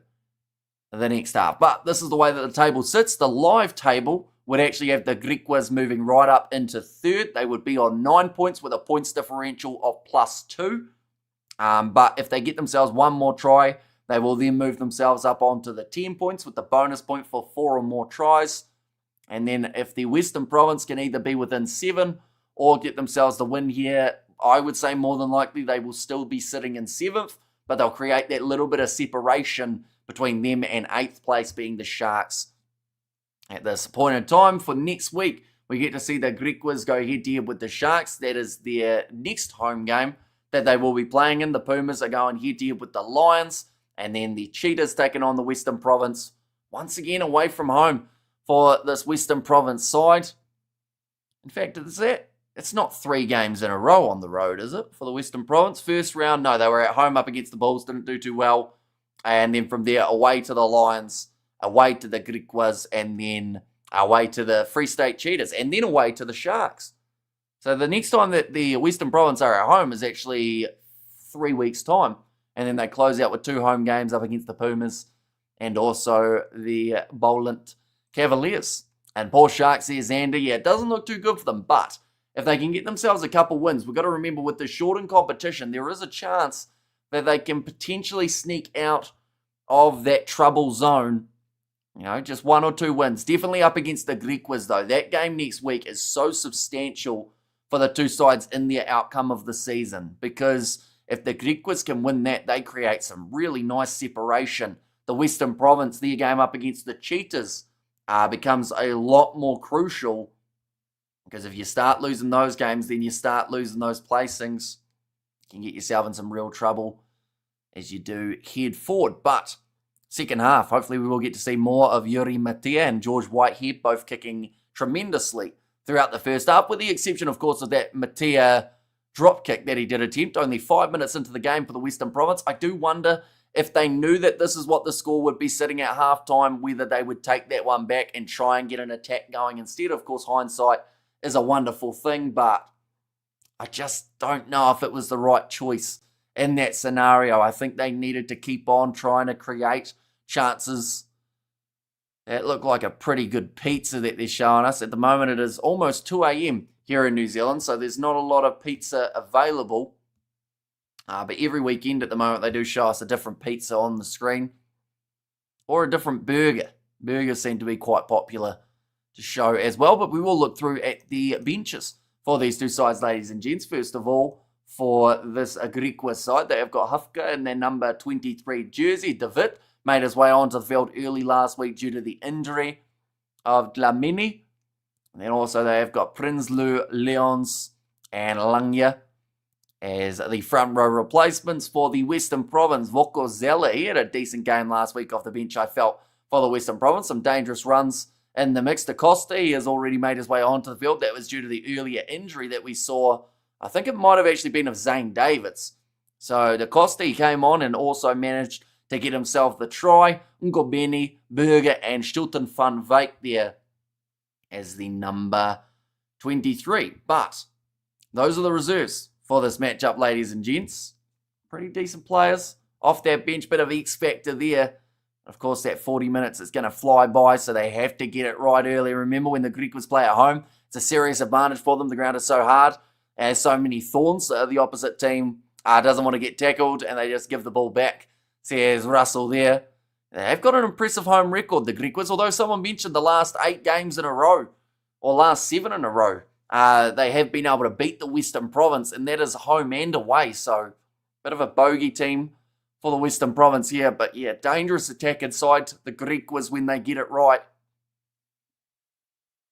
the next half. But this is the way that the table sits. The live table would actually have the Griquas moving right up into third. They would be on 9 points with a points differential of +2. But if they get themselves 1 more try, they will then move themselves up onto the 10 points with the bonus point for 4 or more tries. And then if the Western Province can either be within 7 or get themselves the win here, I would say more than likely they will still be sitting in 7th, but they'll create that little bit of separation between them and 8th place being the Sharks. At this point in time for next week, we get to see the Griquas go head-to-head with the Sharks. That is their next home game that they will be playing in. The Pumas are going head-to-head with the Lions, and then the Cheetahs taking on the Western Province. Once again, away from home for this Western Province side. In fact, it's not 3 games in a row on the road, is it, for the Western Province? First round, no, they were at home up against the Bulls, didn't do too well. And then from there, away to the Lions, away to the Griquas, and then away to the Free State Cheetahs, and then away to the Sharks. So the next time that the Western Province are at home is actually 3 weeks' time. And then they close out with 2 home games up against the Pumas and also the Boland Cavaliers. And poor Sharks there, Xander, it doesn't look too good for them. But if they can get themselves a couple wins, we've got to remember with the shortened competition, there is a chance that they can potentially sneak out of that trouble zone. Just 1 or 2 wins. Definitely up against the Griquas, though. That game next week is so substantial for the two sides in their outcome of the season. Because if the Griquas can win that, they create some really nice separation. The Western Province, their game up against the Cheetahs, becomes a lot more crucial. Because if you start losing those games, then you start losing those placings. You can get yourself in some real trouble as you do head forward. But second half, hopefully we will get to see more of Yuri Matia and George Whitehead, both kicking tremendously throughout the first half, with the exception, of course, of that Matia drop kick that he did attempt only 5 minutes into the game for the Western Province. I do wonder if they knew that this is what the score would be sitting at halftime, whether they would take that one back and try and get an attack going instead. Of course, hindsight is a wonderful thing, but I just don't know if it was the right choice in that scenario. I think they needed to keep on trying to create chances. That looked like a pretty good pizza that they're showing us. At the moment, it is almost 2 a.m. here in New Zealand, so there's not a lot of pizza available. But every weekend at the moment, they do show us a different pizza on the screen. Or a different burger. Burgers seem to be quite popular to show as well. But we will look through at the benches for these two sides, ladies and gents. First of all, for this Griquas side. They have got Hufka in their number 23 jersey. David made his way onto the field early last week due to the injury of Dlamini. And then also they have got Prinsloo, Leons, and Langya as the front row replacements for the Western Province. Vokozela, he had a decent game last week off the bench, I felt, for the Western Province. Some dangerous runs in the mix. DaCosta, he has already made his way onto the field. That was due to the earlier injury that we saw. I think it might have actually been of Zane Davids. So DaCosta, he came on and also managed to get himself the try. Ngobeni, Berger, and Stilton van Wyk there as the number 23. But those are the reserves for this matchup, ladies and gents. Pretty decent players off that bench. Bit of X factor there. Of course, that 40 minutes is going to fly by, so they have to get it right early. Remember, when the Griquas play at home, it's a serious advantage for them. The ground is so hard, has so many thorns. The opposite team doesn't want to get tackled, and they just give the ball back. Says Russell there. They've got an impressive home record, the Griquas, although someone mentioned the last 8 games in a row, or last 7 in a row. They have been able to beat the Western Province, and that is home and away. So, bit of a bogey team for the Western Province here. But yeah, dangerous attack inside the Griquas when they get it right.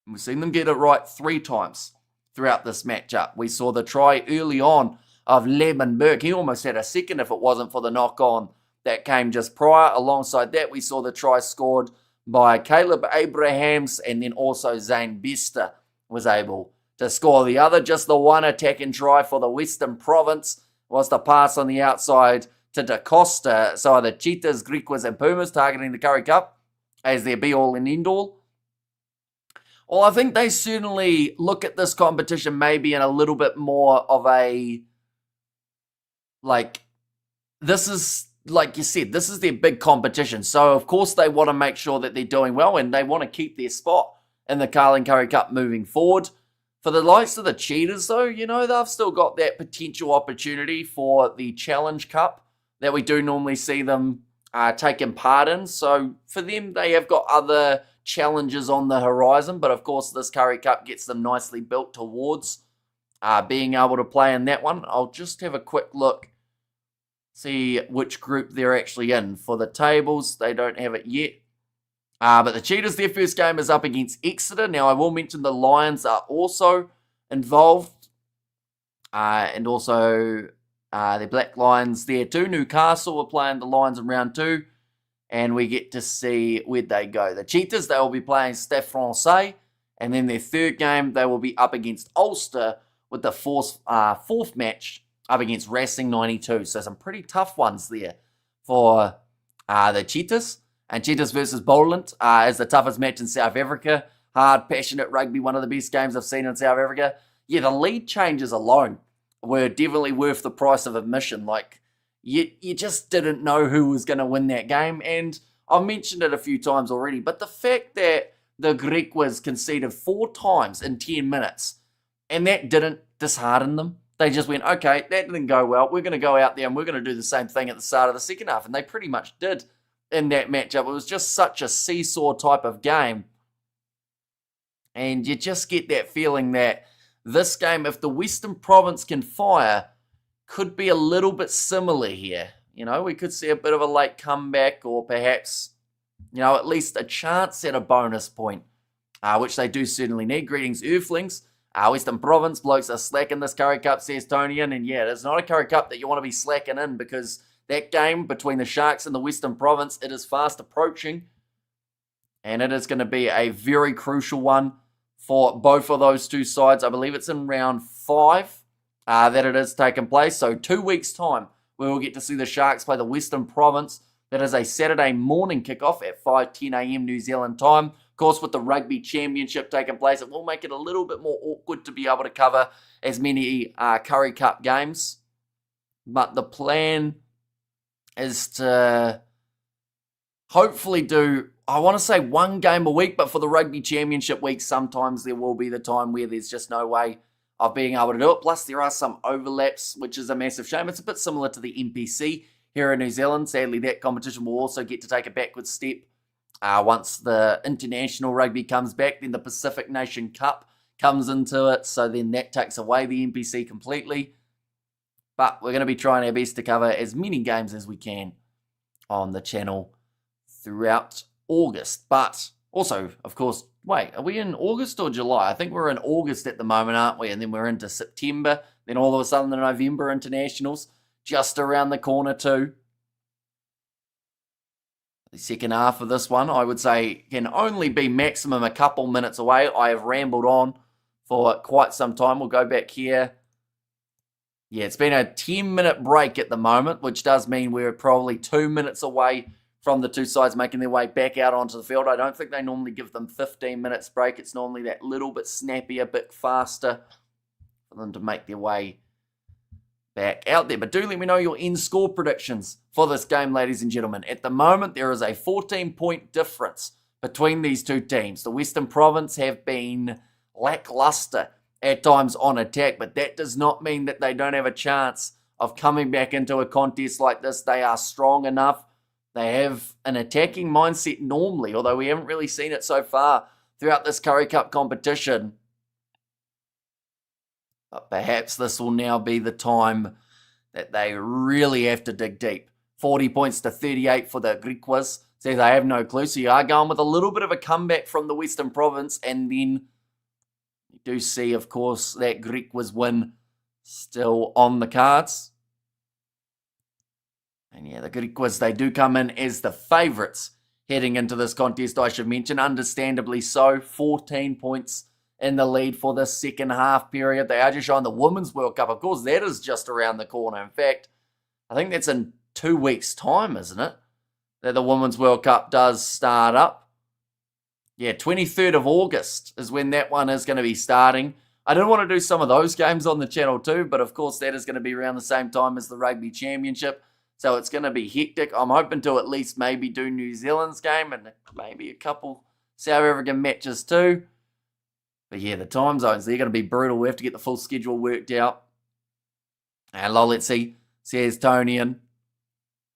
And we've seen them get it right 3 times throughout this matchup. We saw the try early on of Levenberg. He almost had a second if it wasn't for the knock-on that came just prior. Alongside that, we saw the try scored by Caleb Abrahams, and then also Zane Bester was able to score the other. Just the one attacking try for the Western Province was the pass on the outside to DaCosta. So the Cheetahs, Griquas, and Pumas targeting the Currie Cup as their be-all and end-all. Well, I think they certainly look at this competition maybe in a little bit more of a, this is, like you said, this is their big competition. So, of course, they want to make sure that they're doing well, and they want to keep their spot in the Carling Currie Cup moving forward. For the likes of the Cheetahs, though, they've still got that potential opportunity for the Challenge Cup that we do normally see them taking part in. So, for them, they have got other challenges on the horizon, but of course, this Currie Cup gets them nicely built towards being able to play in that one. I'll just have a quick look, see which group they're actually in. For the tables, they don't have it yet. But the Cheetahs, their first game is up against Exeter. Now, I will mention the Lions are also involved. And also the Black Lions there too. Newcastle are playing the Lions in round 2. And we get to see where they go. The Cheetahs, they will be playing Stade Francais. And then their third game, they will be up against Ulster with the fourth match up against Racing 92. So some pretty tough ones there for the Cheetahs. And Cheetahs versus Boland is the toughest match in South Africa. Hard, passionate rugby, one of the best games I've seen in South Africa. Yeah, the lead changes alone were definitely worth the price of admission. You just didn't know who was going to win that game. And I've mentioned it a few times already, but the fact that the Griquas conceded 4 times in 10 minutes, and that didn't dishearten them. They just went, okay, that didn't go well. We're going to go out there and we're going to do the same thing at the start of the second half. And they pretty much did in that matchup. It was just such a seesaw type of game. And you just get that feeling that this game, if the Western Province can fire, could be a little bit similar here. We could see a bit of a late comeback, or perhaps, at least a chance at a bonus point, which they do certainly need. Greetings, Earthlings. Western Province blokes are slacking this Currie Cup, says Tonian. And yeah, it's not a Currie Cup that you want to be slacking in, because that game between the Sharks and the Western Province, it is fast approaching. And it is going to be a very crucial one for both of those two sides. I believe it's in round 5 that it is taking place. So 2 weeks' time, we will get to see the Sharks play the Western Province. That is a Saturday morning kickoff at 5:10 a.m. New Zealand time. Of course, with the Rugby Championship taking place, it will make it a little bit more awkward to be able to cover as many Currie Cup games. But the plan is to hopefully do, I want to say 1 game a week, but for the Rugby Championship week, sometimes there will be the time where there's just no way of being able to do it. Plus, there are some overlaps, which is a massive shame. It's a bit similar to the NPC here in New Zealand. Sadly, that competition will also get to take a backward step once the international rugby comes back. Then the Pacific Nation Cup comes into it, so then that takes away the NPC completely. But we're going to be trying our best to cover as many games as we can on the channel throughout August. But also, of course, wait, are we in August or July? I think we're in August at the moment, aren't we? And then we're into September. Then all of a sudden the November internationals just around the corner too. The second half of this one, I would say, can only be maximum a couple minutes away. I have rambled on for quite some time. We'll go back here. Yeah, it's been a 10-minute break at the moment, which does mean we're probably 2 minutes away from the two sides making their way back out onto the field. I don't think they normally give them 15 minutes break. It's normally that little bit snappier, a bit faster for them to make their way back out there. But do let me know your end score predictions for this game, ladies and gentlemen. At the moment, there is a 14-point difference between these two teams. The Western Province have been lackluster at times on attack, but that does not mean that they don't have a chance of coming back into a contest like this. They are strong enough. They have an attacking mindset normally, although we haven't really seen it so far throughout this Currie Cup competition. But perhaps this will now be the time that they really have to dig deep. 40 points to 38 for the Griquas. So they have no clue. So you are going with a little bit of a comeback from the Western Province. And then you do see, of course, that Griquas win still on the cards. And yeah, the Griquas, they do come in as the favourites heading into this contest, I should mention. Understandably so. 14 points in the lead for the second half period. They are just showing the Women's World Cup. Of course, that is just around the corner. In fact, I think that's in 2 weeks' time, isn't it? That the Women's World Cup does start up. Yeah, 23rd of August is when that one is going to be starting. I didn't want to do some of those games on the channel too, but of course that is going to be around the same time as the Rugby Championship. So it's going to be hectic. I'm hoping to at least maybe do New Zealand's game and maybe a couple South African matches too. But yeah, the time zones, they're going to be brutal. We have to get the full schedule worked out. And let's see, says Tonian.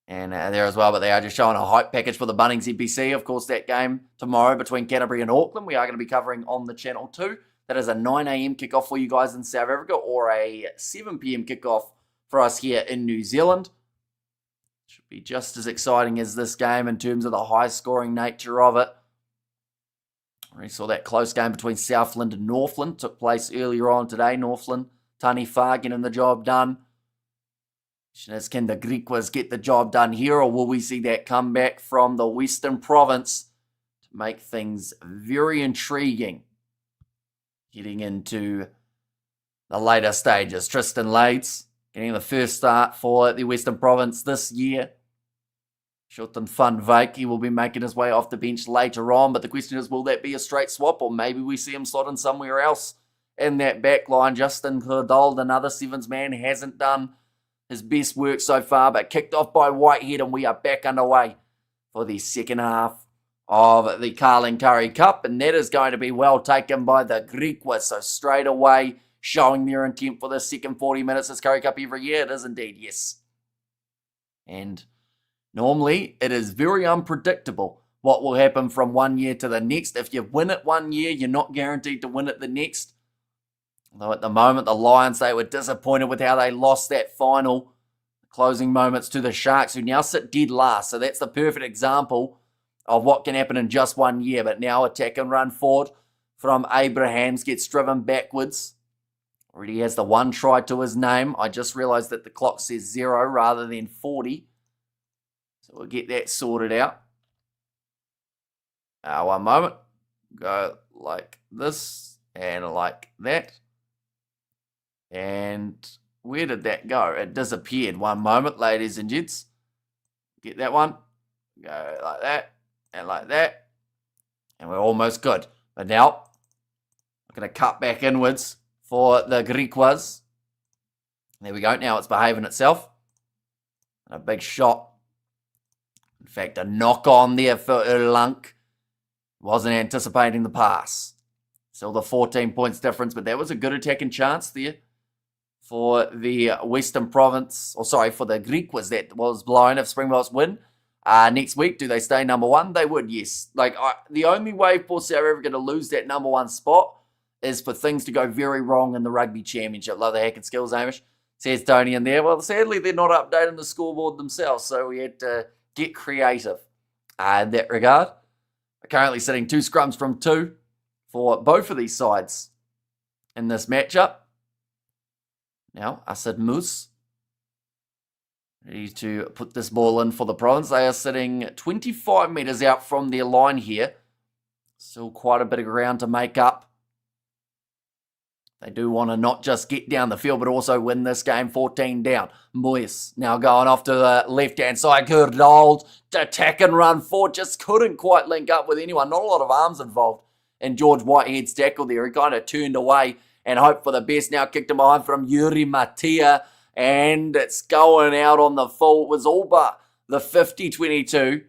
And there as well, but they are just showing a hype package for the Bunnings NPC. Of course, that game tomorrow between Canterbury and Auckland, we are going to be covering on the channel too. That is a 9 a.m. kickoff for you guys in South Africa or a 7 p.m. kickoff for us here in New Zealand. Should be just as exciting as this game in terms of the high-scoring nature of it. We saw that close game between Southland and Northland. Took place earlier on today. Northland, Tani Far getting the job done. Can the Griquas get the job done here, or will we see that comeback from the Western Province to make things very intriguing getting into the later stages? Tristan Lades getting the first start for the Western Province this year. Shulton Van Wyk, he will be making his way off the bench later on, but the question is, will that be a straight swap, or maybe we see him slot in somewhere else in that back line? Justin Claudold, another Sevens man, hasn't done his best work so far, but kicked off by Whitehead, and we are back underway for the second half of the Carling Currie Cup, and that is going to be well taken by the Griquas. So straight away, showing their intent for the second 40 minutes. This Currie Cup every year, it is indeed, yes. And normally, it is very unpredictable what will happen from one year to the next. If you win it one year, you're not guaranteed to win it the next. Although at the moment, the Lions, they were disappointed with how they lost that final closing moments to the Sharks, who now sit dead last. So that's the perfect example of what can happen in just 1 year. But now attack and run forward from Abrahams gets driven backwards. Already has the 1 try to his name. I just realised that the clock says 0 rather than 40. So we'll get that sorted out. One moment. Go like this and like that. And where did that go? It disappeared. One moment, ladies and gents. Get that one. Go like that and like that. And we're almost good. But now, I'm going to cut back inwards for the Griquas. There we go. Now it's behaving itself. And a big shot. In fact, a knock on there for Erlunk. Wasn't anticipating the pass. Still the 14 points difference, but that was a good attacking chance there for the Western Province, for the Griquas that was blown if Springboks win. Next week, do they stay number 1? They would, yes. The only way for South Africa to lose that number 1 spot is for things to go very wrong in the Rugby Championship. Love the hack and skills, Amish. says Tony in there. Well, sadly, they're not updating the scoreboard themselves, so we had to get creative in that regard. We're currently sitting 2 scrums from 2 for both of these sides in this matchup. Now, Asad Moose ready to put this ball in for the Province. They are sitting 25 metres out from their line here. Still quite a bit of ground to make up. They do want to not just get down the field, but also win this game 14 down. Moyes now going off to the left-hand side. Good hold to attack and run forward. Just couldn't quite link up with anyone. Not a lot of arms involved in George Whitehead's tackle there. He kind of turned away and hoped for the best. Now kicked him behind from Yuri Matia. And it's going out on the full. It was all but the 50-22.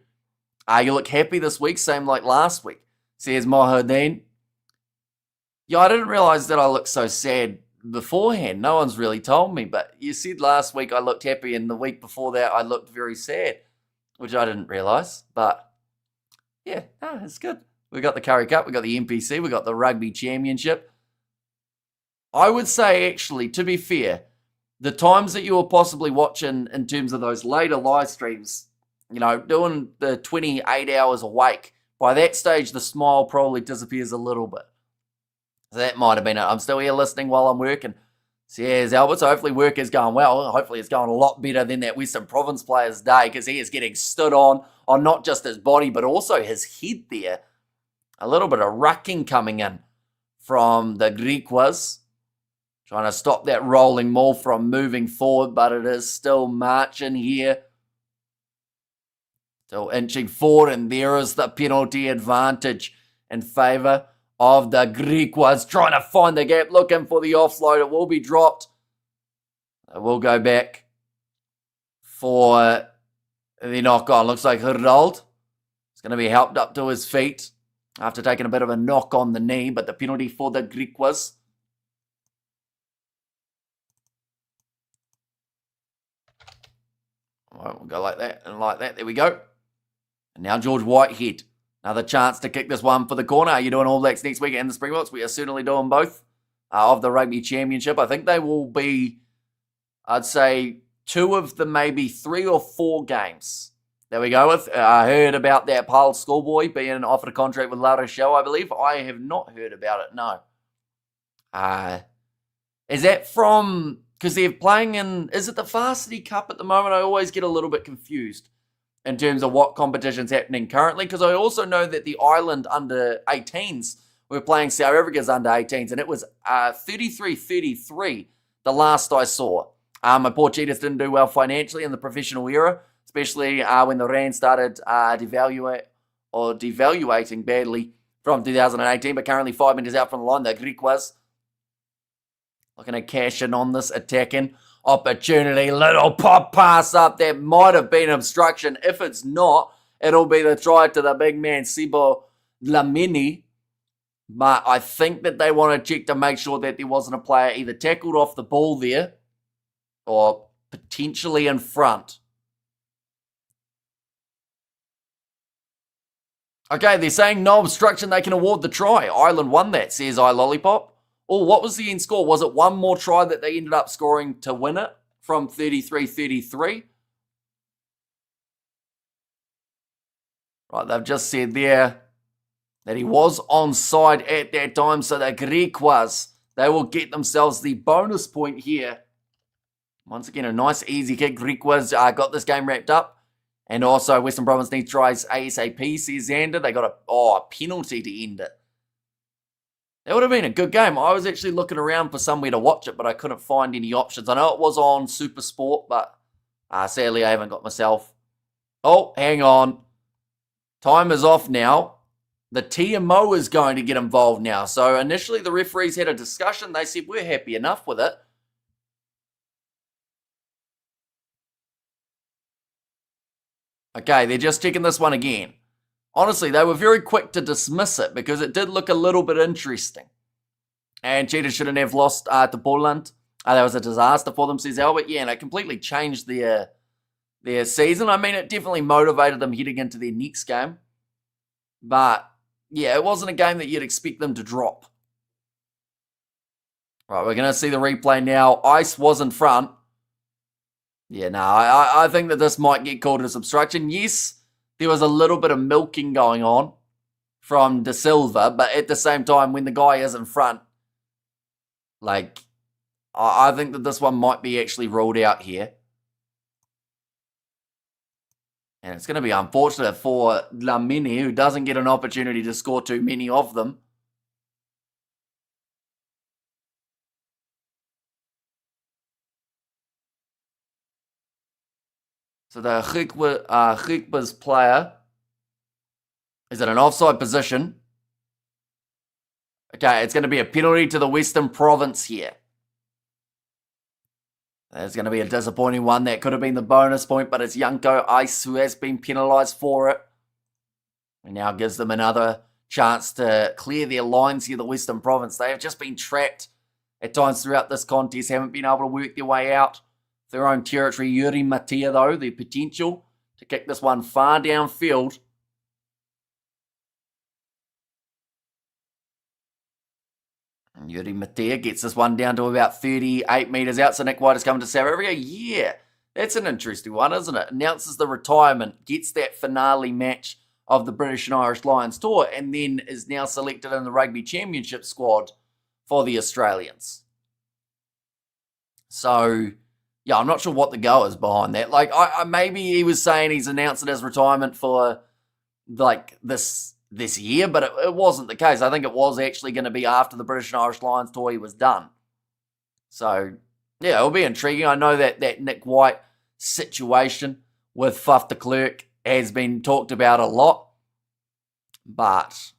You look happy this week, same like last week, says Mohadeen. Yeah, I didn't realise that I looked so sad beforehand. No one's really told me. But you said last week I looked happy, and the week before that I looked very sad, which I didn't realise. But yeah, no, it's good. We got the Currie Cup, we got the NPC, we got the Rugby Championship. I would say, actually, to be fair, the times that you were possibly watching in terms of those later live streams, you know, doing the 28 hours awake, by that stage the smile probably disappears a little bit. So that might have been it. I'm still here listening while I'm working. Says Albert, so hopefully work is going well. Hopefully it's going a lot better than that Western Province player's day, because he is getting stood on not just his body, but also his head there. A little bit of rucking coming in from the Griquas. Trying to stop that rolling maul from moving forward, but it is still marching here. Still inching forward, and there is the penalty advantage in favour of the Griquas. Trying to find the gap, looking for the offload. It will be dropped. It will go back for the knock on. Looks like Gerald is going to be helped up to his feet after taking a bit of a knock on the knee, but the penalty for the Griquas. Right, we'll go like that and like that. There we go. And now George Whitehead. Another chance to kick this one for the corner. Are you doing All Blacks next week and the Springboks? We are certainly doing both of the Rugby Championship. I think they will be, I'd say, 2 of the maybe 3 or 4 games that we go with. I heard about that Paul schoolboy being offered a contract with La Rochelle, I believe. I have not heard about it, no. Is that from, because they're playing in, is it the Varsity Cup at the moment? I always get a little bit confused in terms of what competition's happening currently, because I also know that the Island under 18s were playing South Africa's under 18s, and it was 33-33 the last I saw. My poor Cheetahs didn't do well financially in the professional era, especially when the Rand started devaluating badly from 2018, but currently 5 minutes out from the line. The Griquas looking to cash in on this attacking opportunity. Little pop pass up. That might have been obstruction. If it's not, it'll be the try to the big man, Sibo Lamini. But I think that they want to check to make sure that there wasn't a player either tackled off the ball there or potentially in front. Okay, they're saying no obstruction. They can award the try. Ireland won that, says iLollipop. Oh, what was the end score? Was it one more try that they ended up scoring to win it from 33-33? Right, they've just said there that he was onside at that time, so the Griquas, they will get themselves the bonus point here. Once again, a nice easy kick. Griquas got this game wrapped up. And also, Western Province needs tries ASAP, says Xander. They got a penalty to end it. That would have been a good game. I was actually looking around for somewhere to watch it, but I couldn't find any options. I know it was on Super Sport, but sadly I haven't got myself. Oh, hang on. Time is off now. The TMO is going to get involved now. So initially the referees had a discussion. They said, we're happy enough with it. Okay, they're just checking this one again. Honestly, they were very quick to dismiss it because it did look a little bit interesting. And Cheetahs shouldn't have lost to Poland. That was a disaster for them, says Albert. Yeah, and it completely changed their season. I mean, it definitely motivated them heading into their next game. But, yeah, it wasn't a game that you'd expect them to drop. Right, we're going to see the replay now. Ice was in front. Yeah, no, I think that this might get called as obstruction. Yes, there was a little bit of milking going on from De Silva, but at the same time, when the guy is in front, like, I think that this one might be actually ruled out here. And it's going to be unfortunate for Lamini, who doesn't get an opportunity to score too many of them. So the GRIQUAS player is in an offside position. Okay, it's going to be a penalty to the Western Province here. There's going to be a disappointing one. That could have been the bonus point, but it's Yanko Ice who has been penalised for it. And now gives them another chance to clear their lines here, the Western Province. They have just been trapped at times throughout this contest, haven't been able to work their way out their own territory. Yuri Matia, though, the potential to kick this one far downfield. And Yuri Matia gets this one down to about 38 metres out. So Nick White is coming to South Africa. Yeah, that's an interesting one, isn't it? Announces the retirement, gets that finale match of the British and Irish Lions tour, and then is now selected in the Rugby Championship squad for the Australians. So, yeah, I'm not sure what the go is behind that. Like, maybe he was saying he's announcing his retirement for, like, this year, but it wasn't the case. I think it was actually going to be after the British and Irish Lions tour he was done. So, yeah, it'll be intriguing. I know that Nick White situation with Faf de Klerk has been talked about a lot, but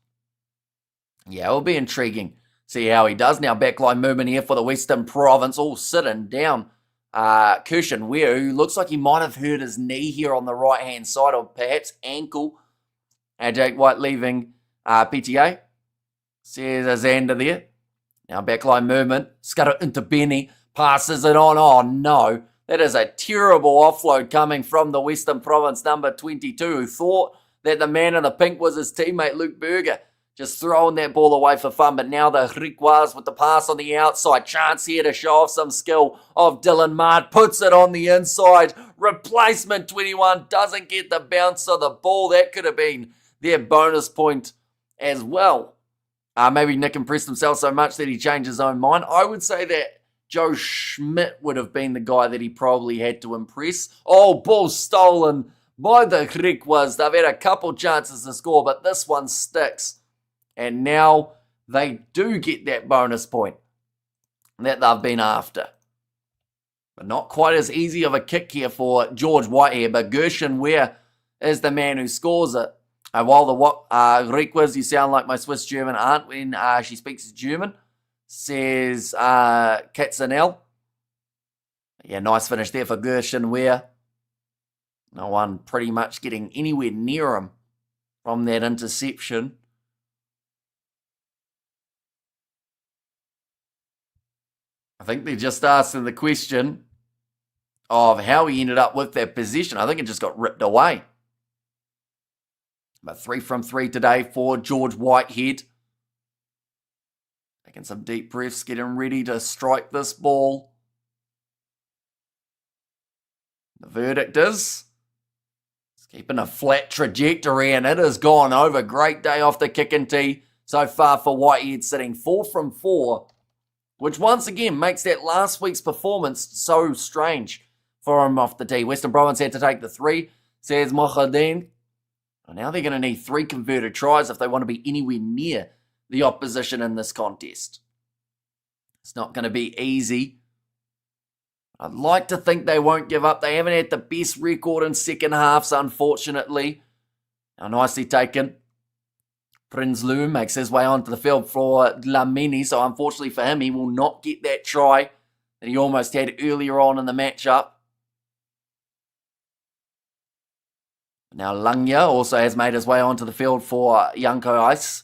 yeah, it'll be intriguing. See how he does. Now, backline movement here for the Western Province, all sitting down. Kirshen Weir, who looks like he might have hurt his knee here on the right-hand side, or perhaps ankle. Jake White leaving PTA. Says Zander there. Now, backline movement. Scudder into Benny. Passes it on. Oh, no. That is a terrible offload coming from the Western Province number 22, who thought that the man in the pink was his teammate Luke Berger. Just throwing that ball away for fun. But now the GRIQUAS with the pass on the outside. Chance here to show off some skill of Dylan Mart. Puts it on the inside. Replacement 21 doesn't get the bounce of the ball. That could have been their bonus point as well. Maybe Nick impressed himself so much that he changed his own mind. I would say that Joe Schmidt would have been the guy that he probably had to impress. Oh, ball stolen by the GRIQUAS. They've had a couple chances to score, but this one sticks. And now they do get that bonus point that they've been after. But not quite as easy of a kick here for George Whitehair, but Kirshen Weir is the man who scores it. While the GRIQUAS, you sound like my Swiss German aunt when she speaks German, says Katzenel. Yeah, nice finish there for Kirshen Weir. No one pretty much getting anywhere near him from that interception. I think they're just asking the question of how he ended up with that position. I think it just got ripped away. But 3 from 3 today for George Whitehead. Taking some deep breaths, getting ready to strike this ball. The verdict is, it's keeping a flat trajectory, and it has gone over. Great day off the kick and tee so far for Whitehead, sitting 4 from 4, which once again makes that last week's performance so strange for him off the tee. Western Province had to take the 3, says Mohadin. Now they're going to need 3 converted tries if they want to be anywhere near the opposition in this contest. It's not going to be easy. I'd like to think they won't give up. They haven't had the best record in second halves, unfortunately. Now, nicely taken. Prinsloo makes his way onto the field for Dlamini, so unfortunately for him, he will not get that try that he almost had earlier on in the matchup. Now Langya also has made his way onto the field for Yanko Ice.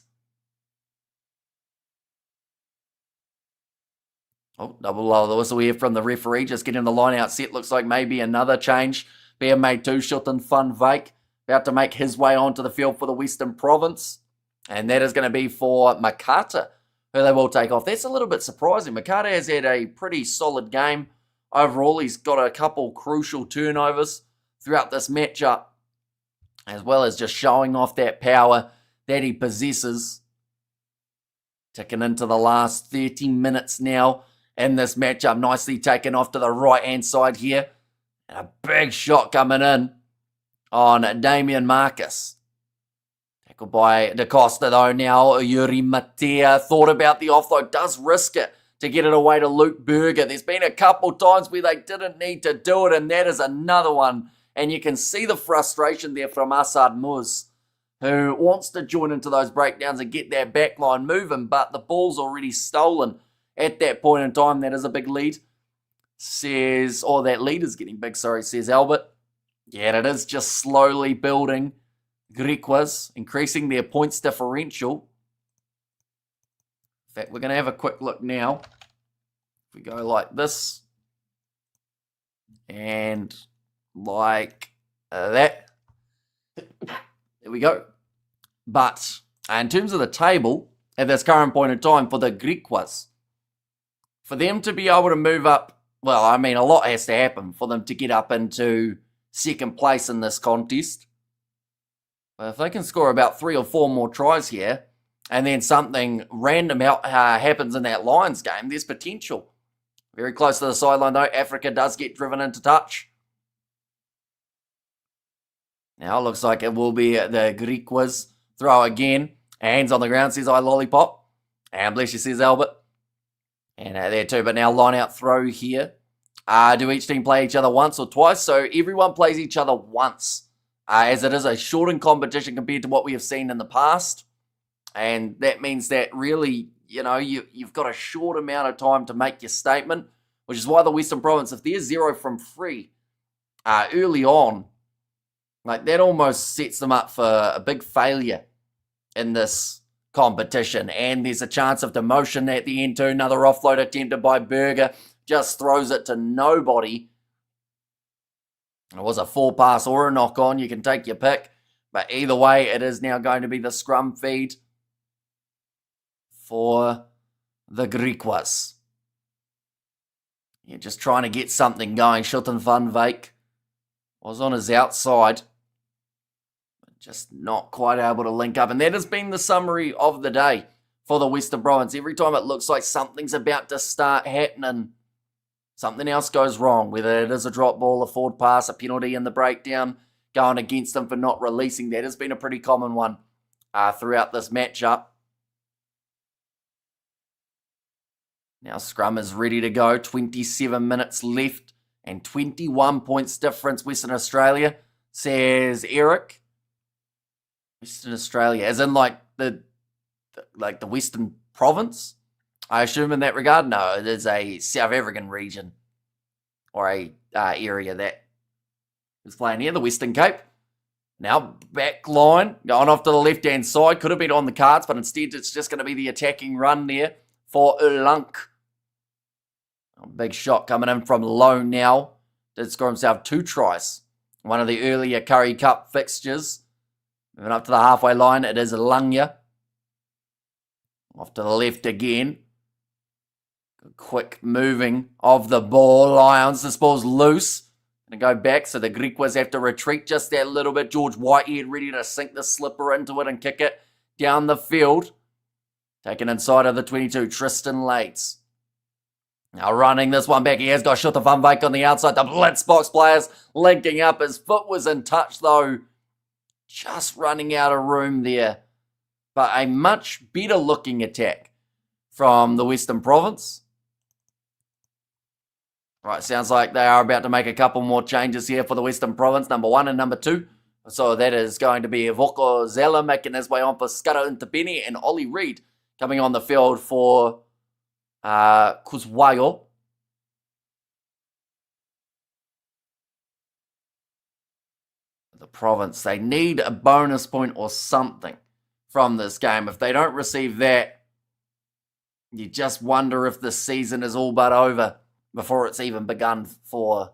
Oh, double lower the whistle here from the referee. Just getting the line out set. Looks like maybe another change being made to Shilton Van Wyk. About to make his way onto the field for the Western Province. And that is going to be for Makata, who they will take off. That's a little bit surprising. Makata has had a pretty solid game overall. He's got a couple crucial turnovers throughout this matchup, as well as just showing off that power that he possesses. Ticking into the last 30 minutes now in this matchup. Nicely taken off to the right-hand side here. And a big shot coming in on Damien Marcus. Tackled by Da Costa though now. Yuri Matea thought about the offload. Does risk it to get it away to Luke Berger. There's been a couple times where they didn't need to do it, and that is another one. And you can see the frustration there from Assad Muz, who wants to join into those breakdowns and get that back line moving, but the ball's already stolen at that point in time. That is a big lead. That lead is getting big, says Albert. Yeah, it is just slowly building. Griquas increasing their points differential. In fact, we're going to have a quick look now. If we go like this and like that. There we go. But in terms of the table, at this current point in time for the Griquas, for them to be able to move up, well, I mean, a lot has to happen for them to get up into second place in this contest. But if they can score about 3 or 4 more tries here, and then something random happens in that Lions game, there's potential. Very close to the sideline, though. Africa does get driven into touch. Now it looks like it will be the Griquas throw again. Hands on the ground, says I Lollipop. And bless you, says Albert. And there too, but now line out throw here. Do each team play each other once or twice? So everyone plays each other once, as it is a shortened competition compared to what we have seen in the past. And that means that really, you've got a short amount of time to make your statement, which is why the Western Province, if they're 0 from 3 early on, like that almost sets them up for a big failure in this competition. And there's a chance of demotion at the end too. Another offload attempted by Berger. Just throws it to nobody. It was a 4-pass or a knock-on. You can take your pick. But either way, it is now going to be the scrum feed for the Griquas. You're just trying to get something going. Shilton van Wyk was on his outside. Just not quite able to link up. And that has been the summary of the day for the Western Province. Every time it looks like something's about to start happening, something else goes wrong. Whether it is a drop ball, a forward pass, a penalty in the breakdown, going against them for not releasing. That has been a pretty common one throughout this matchup. Now scrum is ready to go. 27 minutes left and 21 points difference. Western Australia, says Eric. Western Australia, as in like the Western Province, I assume in that regard. No, it is a South African region or a area that is playing here, the Western Cape. Now back line, going off to the left-hand side. Could have been on the cards, but instead it's just going to be the attacking run there for Ulunk. A big shot coming in from low now. Did score himself 2 tries. One of the earlier Currie Cup fixtures. Moving up to the halfway line, it is Langya. Off to the left again. Quick moving of the ball. Lions, this ball's loose. Going to go back, so the Griquas have to retreat just that little bit. George Whitehead ready to sink the slipper into it and kick it down the field. Taken inside of the 22, Tristan Lates. Now running this one back. He has got Shilton van Wyk on the outside. The blitz box players linking up. His foot was in touch though. Just running out of room there. But a much better looking attack from the Western Province. Right, sounds like they are about to make a couple more changes here for the Western Province. Number 1 and number 2. So that is going to be Voko Zella making his way on for Scudder Intapeni, and Ollie Reid coming on the field for Kuzwayo. The province, they need a bonus point or something from this game. If they don't receive that, you just wonder if the season is all but over before it's even begun for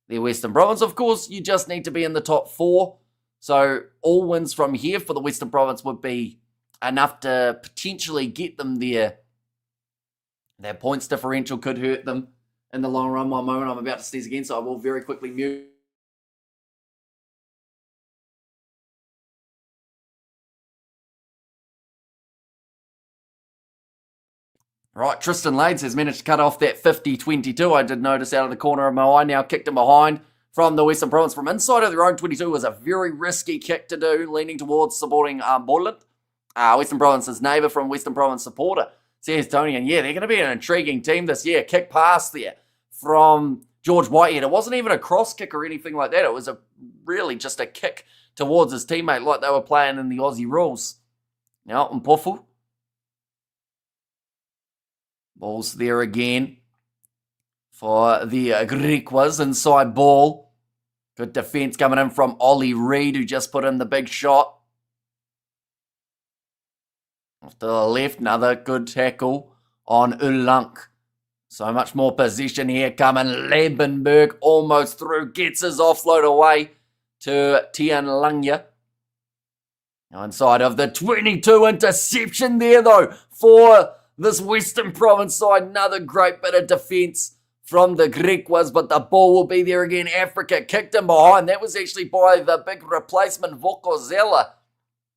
the Western Province. Of course, you just need to be in the top 4. So all wins from here for the Western Province would be enough to potentially get them there. Their points differential could hurt them in the long run. One moment, I'm about to sneeze again, so I will very quickly mute. Right, Tristan Lades has managed to cut off that 50-22. I did notice out of the corner of my eye. Now kicked him behind from the Western Province. From inside of their own 22 was a very risky kick to do, leaning towards supporting Borland. Western Province's neighbour from Western Province supporter, says Tony. And yeah, they're going to be an intriguing team this year. Kick pass there from George Whitehead. It wasn't even a cross kick or anything like that. It was really just a kick towards his teammate like they were playing in the Aussie rules. Now, Mpofu. Ball's there again for the Griquas. Inside ball. Good defence coming in from Ollie Reid, who just put in the big shot. Off to the left, another good tackle on Ulunk. So much more position here coming. Lebenberg almost through, gets his offload away to Tian Langya. Now inside of the 22, interception there though for this Western Province side. Another great bit of defence from the Griquas, but the ball will be there again. Africa kicked him behind. That was actually by the big replacement, Vokozela.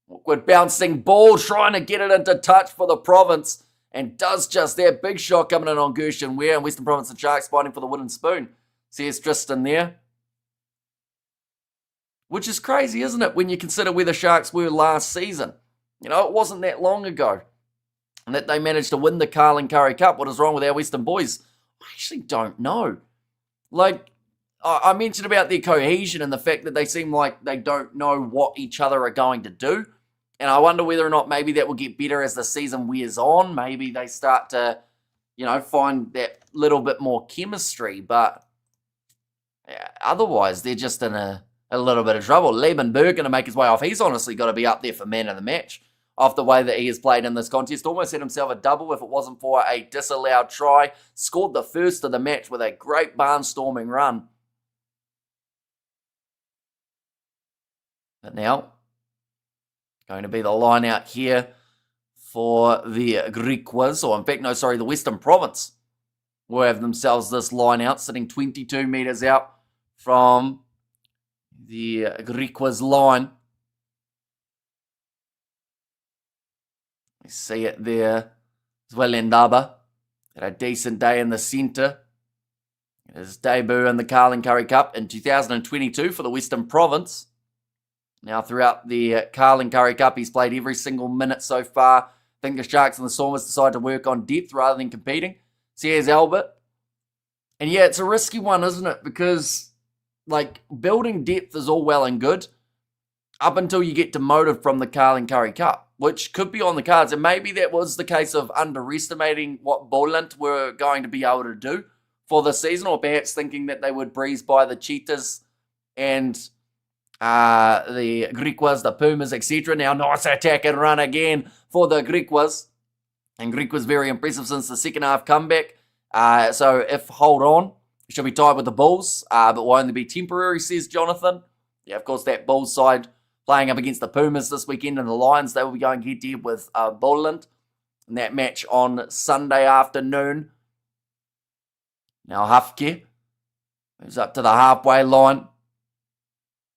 Awkward bouncing ball, trying to get it into touch for the province, and does just that. Big shot coming in on Gershon Ware, and Western Province and Sharks fighting for the wooden spoon. Says Tristan there. Which is crazy, isn't it, when you consider where the Sharks were last season? You know, it wasn't that long ago. And that they managed to win the Carling Currie Cup. What is wrong with our Western boys? I actually don't know. Like, I mentioned about their cohesion and the fact that they seem like they don't know what each other are going to do. And I wonder whether or not maybe that will get better as the season wears on. Maybe they start to, find that little bit more chemistry. But otherwise, they're just in a little bit of trouble. Lebenberg going to make his way off. He's honestly got to be up there for man of the match off the way that he has played in this contest. Almost had himself a double if it wasn't for a disallowed try. Scored the first of the match with a great barnstorming run. But now, going to be the line out here for the Griquas, or in fact, no, sorry, the Western Province will have themselves this line out, sitting 22 metres out from the Griquas line. We see it there. Zwelendaba had a decent day in the centre. His debut in the Carling Currie Cup in 2022 for the Western Province. Now, throughout the Carling Currie Cup, he's played every single minute so far. I think the Sharks and the Stormers decided to work on depth rather than competing. So here's Albert. And yeah, it's a risky one, isn't it? Because, building depth is all well and good up until you get demoted from the Carling Currie Cup, which could be on the cards. And maybe that was the case of underestimating what Borland were going to be able to do for the season, or perhaps thinking that they would breeze by the Cheetahs and the Griquas, the Pumas, etc. Now, nice attack and run again for the Griquas. And Griquas very impressive since the second half comeback. So if hold on, she'll be tied with the Bulls, but will only be temporary, says Jonathan. Yeah, of course, that Bulls side playing up against the Pumas this weekend, and the Lions, they will be going head-to-head with Borland in that match on Sunday afternoon. Now Hafke moves up to the halfway line.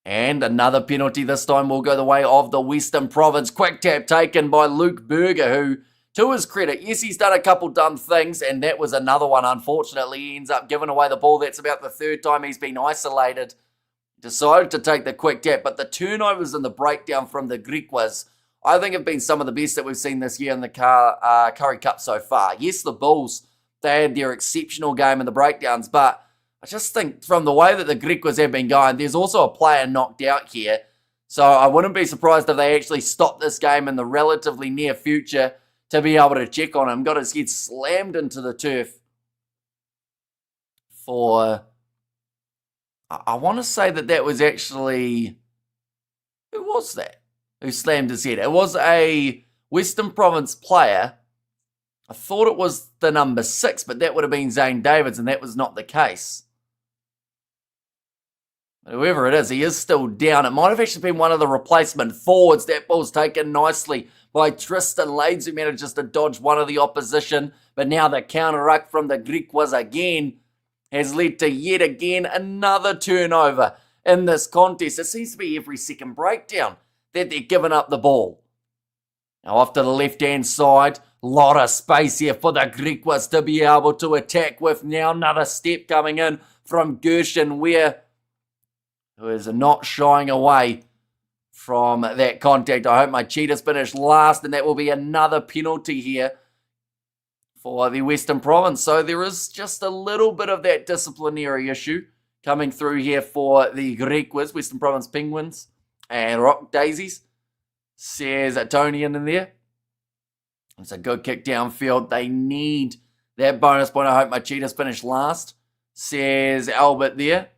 And another penalty this time will go the way of the Western Province. Quick tap taken by Luke Berger, who, to his credit, yes, he's done a couple dumb things, and that was another one, unfortunately. He ends up giving away the ball. That's about the third time he's been isolated. Decided to take the quick tap, but the turnovers and the breakdown from the Griquas, I think, have been some of the best that we've seen this year in the Currie Cup so far. Yes, the Bulls, they had their exceptional game in the breakdowns, but I just think from the way that the Griquas have been going, there's also a player knocked out here. So I wouldn't be surprised if they actually stop this game in the relatively near future to be able to check on him. Got his head slammed into the turf for, I want to say that was actually, who was that who slammed his head? It was a Western Province player. I thought it was the number 6, but that would have been Zane Davids, and that was not the case. Whoever it is, he is still down. It might have actually been one of the replacement forwards. That ball's taken nicely by Tristan Lades, who manages to dodge one of the opposition. But now the counter-ruck from the Griquas again. has led to yet again another turnover in this contest. It seems to be every second breakdown that they're giving up the ball. Now off to the left-hand side, lot of space here for the Griquas to be able to attack with. Now another step coming in from Gershon Ware, who is not shying away from that contact. I hope my cheetahs finish last, and that will be another penalty here for the Western Province. So there is just a little bit of that disciplinary issue coming through here for the Griquas, Western Province Penguins and Rock Daisies. Says Tony in there. It's a good kick downfield. They need that bonus point. I hope my cheetahs finish last. Says Albert there.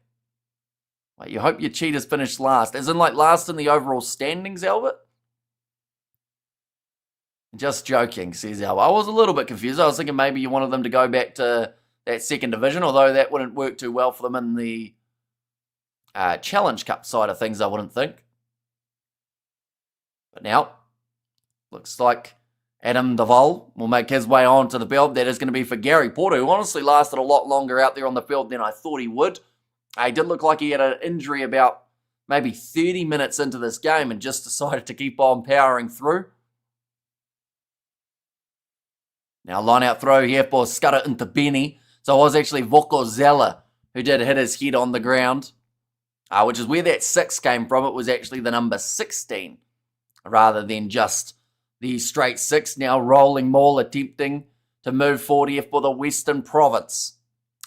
Wait, you hope your cheetahs finish last. As in like last in the overall standings, Albert? Just joking, says Albert. I was a little bit confused. I was thinking maybe you wanted them to go back to that second division, although that wouldn't work too well for them in the Challenge Cup side of things, I wouldn't think. But now, looks like Adam Duvall will make his way onto the field. That is going to be for Gary Porter, who honestly lasted a lot longer out there on the field than I thought he would. He did look like he had an injury about maybe 30 minutes into this game and just decided to keep on powering through. Now line out throw here for Scudder into Benny. So it was actually Vokozela who did hit his head on the ground, which is where that 6 came from. It was actually the number 16 rather than just the straight 6. Now rolling maul attempting to move forward here for the Western Province.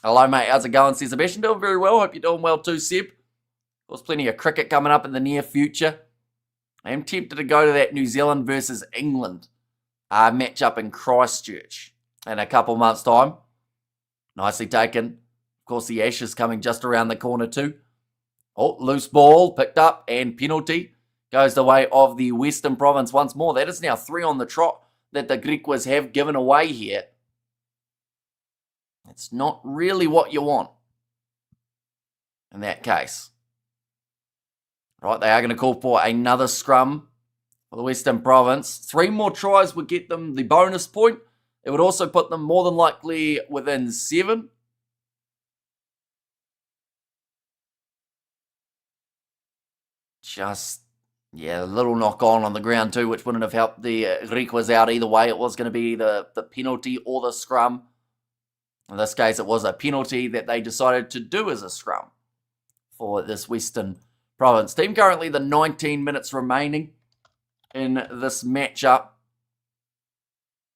Hello, mate. How's it going? Says Sebastian. Doing very well. Hope you're doing well too, Seb. There's plenty of cricket coming up in the near future. I am tempted to go to that New Zealand versus England match up in Christchurch in a couple months' time. Nicely taken. Of course, the Ashes coming just around the corner too. Oh, loose ball picked up and penalty goes the way of the Western Province once more. That is now 3 on the trot that the Griquas have given away here. It's not really what you want in that case. Right, they are going to call for another scrum for the Western Province. 3 more tries would get them the bonus point. It would also put them more than likely within 7. Just, yeah, a little knock on the ground too, which wouldn't have helped the Griquas out either way. It was going to be the penalty or the scrum. In this case, it was a penalty that they decided to do as a scrum for this Western Province team. Currently, the 19 minutes remaining in this matchup.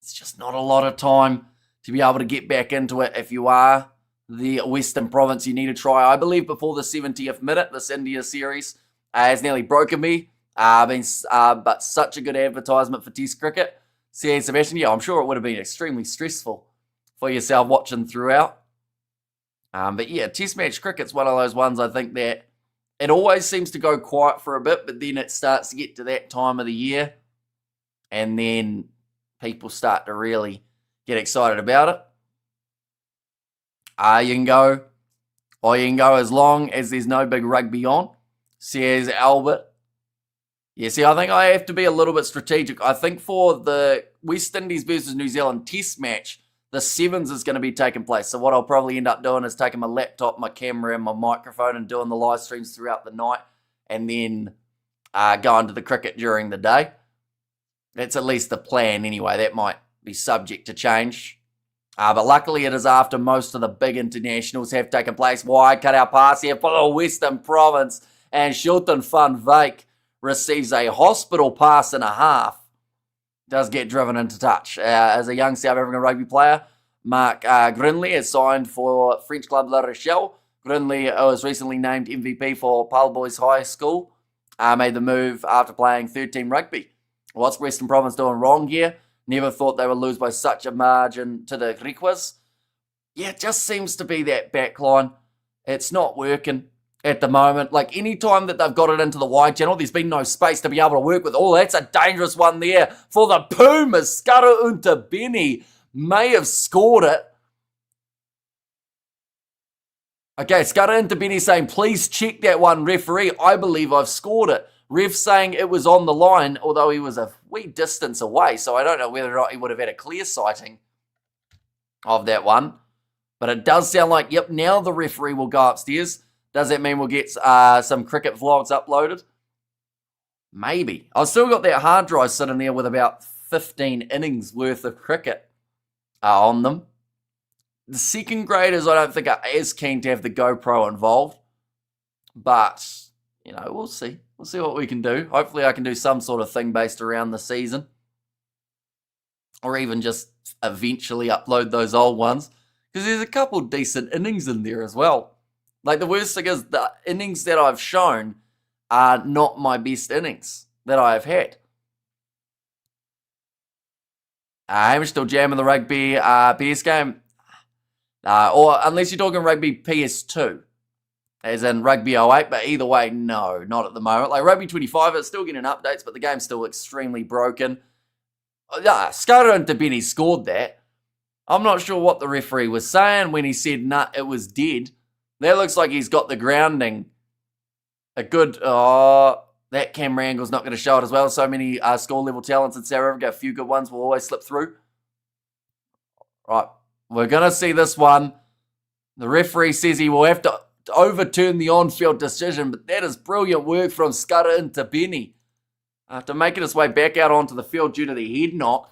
It's just not a lot of time to be able to get back into it. If you are the Western Province, you need to try, I believe, before the 70th minute. This India series has nearly broken me. But such a good advertisement for Test cricket. Says Sebastian, yeah, I'm sure it would have been extremely stressful for yourself watching throughout. But yeah, Test match cricket's one of those ones I think that it always seems to go quiet for a bit, but then it starts to get to that time of the year, and then people start to really get excited about it. You can go, or you can go as long as there's no big rugby on, says Albert. Yeah, see, I think I have to be a little bit strategic. I think for the West Indies versus New Zealand Test match, the 7s is going to be taking place. So what I'll probably end up doing is taking my laptop, my camera, and my microphone and doing the live streams throughout the night, and then going to the cricket during the day. That's at least the plan anyway. That might be subject to change. But luckily it is after most of the big internationals have taken place. Wide cut out pass here for the Western Province, and Shilton van Wyk receives a hospital pass and a half. Does get driven into touch. As a young South African rugby player, Mark Grinley has signed for French club La Rochelle. Grinley was recently named MVP for Pal Boys High School. Made the move after playing 13 rugby. What's Western Province doing wrong here? Never thought they would lose by such a margin to the Griquas. Yeah, it just seems to be that back line. It's not working at the moment. Like, any time that they've got it into the wide channel, there's been no space to be able to work with. Oh, that's a dangerous one there for the Pumas. Scudder unto Benny may have scored it. Okay, Scudder into Benny saying, please check that one, referee. I believe I've scored it. Ref saying it was on the line, although he was a wee distance away, so I don't know whether or not he would have had a clear sighting of that one. But it does sound like, yep, now the referee will go upstairs. Does that mean we'll get some cricket vlogs uploaded? Maybe. I've still got that hard drive sitting there with about 15 innings worth of cricket on them. The second graders, I don't think are as keen to have the GoPro involved. But, we'll see. We'll see what we can do. Hopefully I can do some sort of thing based around the season. Or even just eventually upload those old ones. Because there's a couple decent innings in there as well. Like, the worst thing is the innings that I've shown are not my best innings that I have had. Hamish still jamming the rugby PS game. Or unless you're talking rugby PS2. As in rugby 08, but either way, no, not at the moment. Like rugby 25, it's still getting updates, but the game's still extremely broken. Skara and Tabini scored that. I'm not sure what the referee was saying when he said, nah, it was dead. That looks like he's got the grounding. A good, that camera angle's not going to show it as well. So many score level talents in South Africa. A few good ones will always slip through. Right, we're going to see this one. The referee says he will have to overturn the on-field decision, but that is brilliant work from Skara and Tabini. After making his way back out onto the field due to the head knock,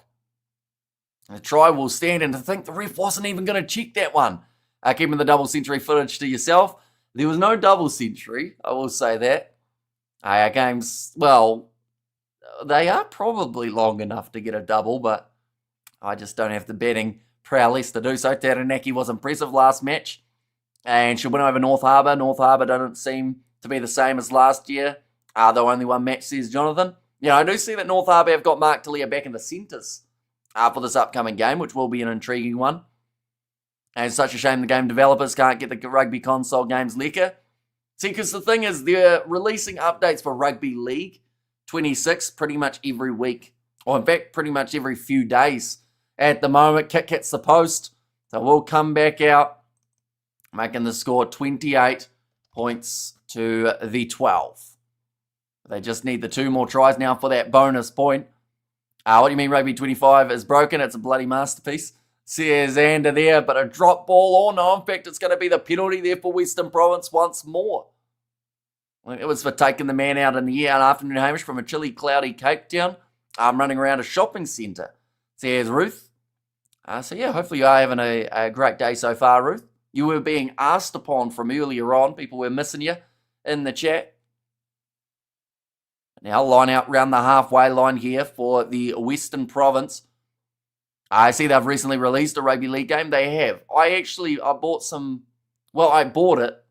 the try will stand, and to think the ref wasn't even going to check that one. Keeping the double century footage to yourself. There was no double century, I will say that. Our games, well, they are probably long enough to get a double, but I just don't have the betting prowess to do so. Taranaki was impressive last match, and she went over North Harbour. North Harbour doesn't seem to be the same as last year, though only one match, says Jonathan. I do see that North Harbour have got Mark Talia back in the centres for this upcoming game, which will be an intriguing one. And it's such a shame the game developers can't get the rugby console games leaker. See, because the thing is, they're releasing updates for Rugby League 26 pretty much every week. Or in fact, pretty much every few days. At the moment, Kit Kat's the post. So we'll come back out, making the score 28 points to the 12. They just need the 2 more tries now for that bonus point. What do you mean Rugby 25 is broken? It's a bloody masterpiece. Says Xander there, but a drop ball or no. In fact, it's going to be the penalty there for Western Province once more. It was for taking the man out in the air. An afternoon, Hamish, from a chilly, cloudy Cape Town. I'm running around a shopping centre. Says Ruth. So yeah, hopefully you are having a great day so far, Ruth. You were being asked upon from earlier on. People were missing you in the chat. Now line out round the halfway line here for the Western Province. I see they've recently released a rugby league game. They have. I bought some. Well, I bought it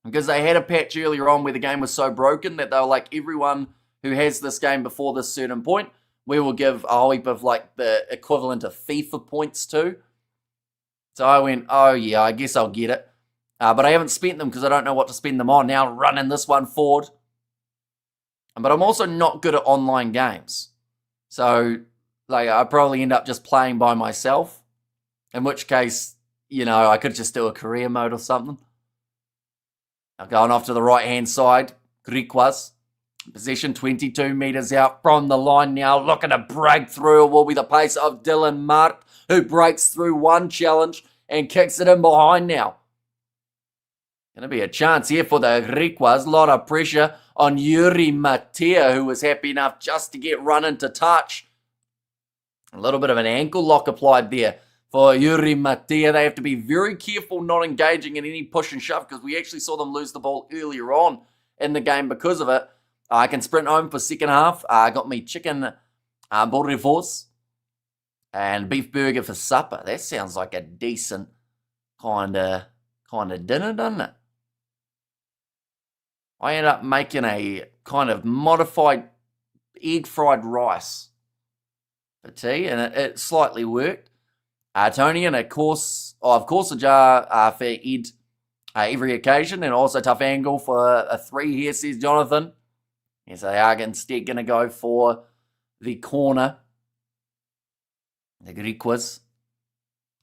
because they had a patch earlier on where the game was so broken that they were like, everyone who has this game before this certain point, we will give a whole heap of like the equivalent of FIFA points to. So I went, oh yeah, I guess I'll get it. But I haven't spent them because I don't know what to spend them on. Now running this one forward. But I'm also not good at online games. So I probably end up just playing by myself. In which case, I could just do a career mode or something. Now going off to the right-hand side, GRIQUAS. Possession 22 metres out from the line now. Looking to break through. It will be the pace of Dylan Mart, who breaks through one challenge and kicks it in behind now. Going to be a chance here for the GRIQUAS. A lot of pressure on Yuri Matea, who was happy enough just to get run into touch. A little bit of an ankle lock applied there for Yuri Matea. They have to be very careful not engaging in any push and shove because we actually saw them lose the ball earlier on in the game because of it. I can sprint home for second half. I got me chicken bourrifos and beef burger for supper. That sounds like a decent kind of dinner, doesn't it? I ended up making a kind of modified egg fried rice for tea, and it slightly worked. Tony, and of course a jar for Ed every occasion, and also tough angle for a 3 here, says Jonathan. Yes, they are instead going to go for the corner. The GRIQUAS.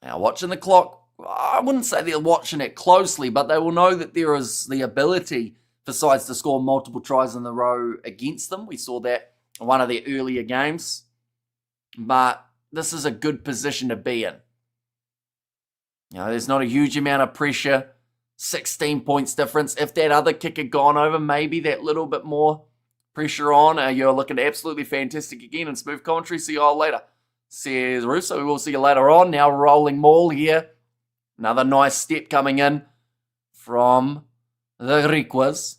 Now, watching the clock, I wouldn't say they're watching it closely, but they will know that there is the ability for sides to score multiple tries in a row against them. We saw that in one of their earlier games. But this is a good position to be in. There's not a huge amount of pressure. 16 points difference. If that other kick had gone over, maybe that little bit more pressure on. You're looking absolutely fantastic again in smooth commentary. See you all later, says Russo. We will see you later on. Now rolling maul here. Another nice step coming in from the Griquas.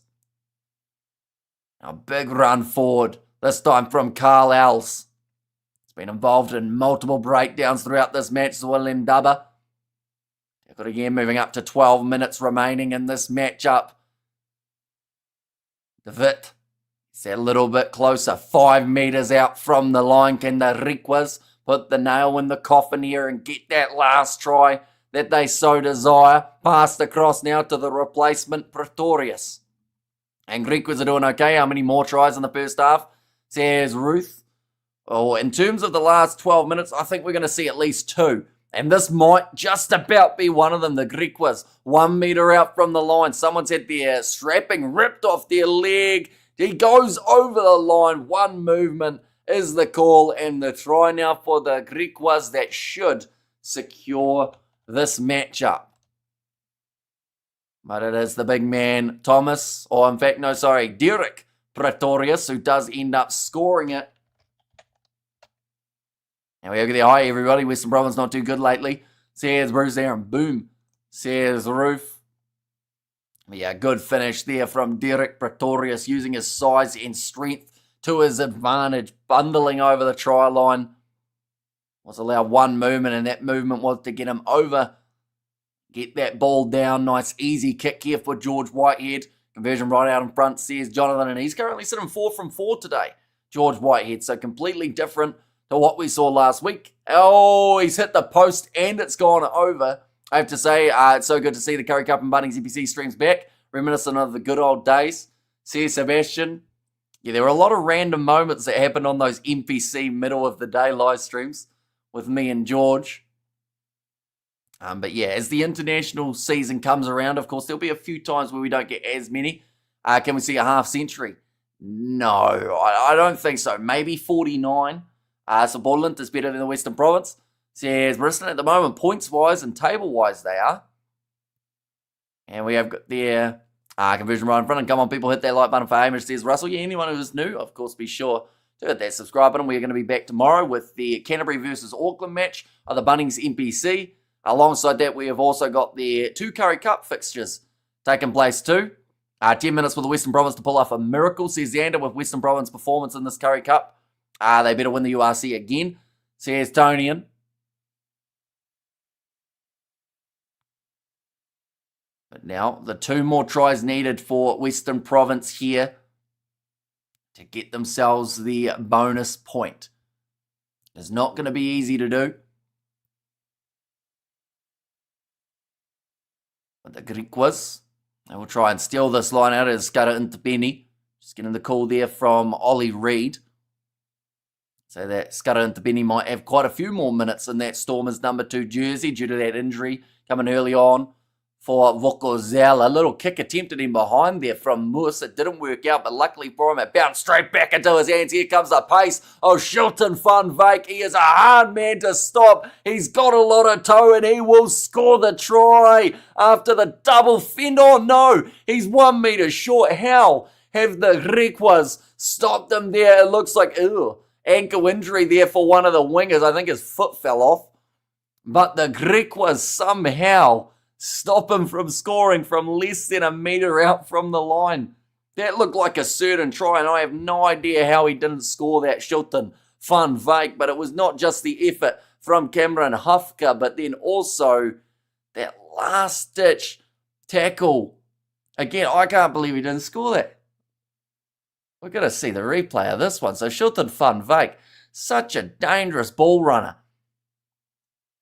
A big run forward, this time from Carl's. He's been involved in multiple breakdowns throughout this match as well in Dubba. Got again moving up to 12 minutes remaining in this matchup. DeVitt is a little bit closer, 5 meters out from the line. Can the Griquas put the nail in the coffin here and get that last try that they so desire? Passed across now to the replacement Pretorius. And Griquas are doing okay. How many more tries in the first half? Says Ruth. Oh, in terms of the last 12 minutes, I think we're going to see at least 2. And this might just about be one of them. The Griquas, 1 meter out from the line. Someone's had their strapping ripped off their leg. He goes over the line. One movement is the call. And the try now for the Griquas that should secure this matchup. But it is the big man, Thomas, or in fact, no, sorry, Derek Pretorius, who does end up scoring it. And we go there. Hi, everybody. Western Province not too good lately. Says Bruce there, and boom, says Roof. Yeah, good finish there from Derek Pretorius, using his size and strength to his advantage, bundling over the try line. Was allowed one movement, and that movement was to get him over. Get that ball down. Nice, easy kick here for George Whitehead. Conversion right out in front, says Jonathan, and he's currently sitting 4 from 4 today, George Whitehead. So completely different to what we saw last week. Oh, he's hit the post and it's gone over. I have to say, it's so good to see the Currie Cup and Bunnings NPC streams back. Reminiscent of the good old days. See Sebastian. Yeah, there were a lot of random moments that happened on those NPC middle of the day live streams with me and George. But yeah, as the international season comes around, of course, there'll be a few times where we don't get as many. Can we see a half century? No, I don't think so. Maybe 49. So Borderland is better than the Western Province. Says Brisbane at the moment, points-wise and table-wise they are. And we have got their conversion right in front. And come on, people, hit that like button for Hamish, says Russell. Yeah, anyone who's new, of course, be sure to hit that subscribe button. We're going to be back tomorrow with the Canterbury versus Auckland match of the Bunnings NPC. Alongside that, we have also got the 2 Currie Cup fixtures taking place too. 10 minutes for the Western Province to pull off a miracle, says Xander, with Western Province performance in this Currie Cup. They better win the URC again, says Tonian. But now, the 2 more tries needed for Western Province here to get themselves the bonus point. It's not going to be easy to do. But the Griquas, they will try and steal this line out as Scudder into Benny. Just getting the call there from Ollie Reid. So that Scudder into Benny might have quite a few more minutes in that Stormers number 2 jersey due to that injury coming early on for Vukozel. A little kick attempted in behind there from Moose. It didn't work out, but luckily for him, it bounced straight back into his hands. Here comes the pace of Shilton Van Wyk. He is a hard man to stop. He's got a lot of toe, and he will score the try after the double fend. Oh no, he's 1 meter short. How have the Griquas stopped him there? It looks like, ankle injury there for one of the wingers. I think his foot fell off. But the Griquas somehow stop him from scoring from less than a meter out from the line. That looked like a certain try, and I have no idea how he didn't score that, Shilton Van Wyk. But it was not just the effort from Cameron Hufka, but then also that last-ditch tackle. Again, I can't believe he didn't score that. We're going to see the replay of this one. So Shilton Van Wyk, such a dangerous ball runner.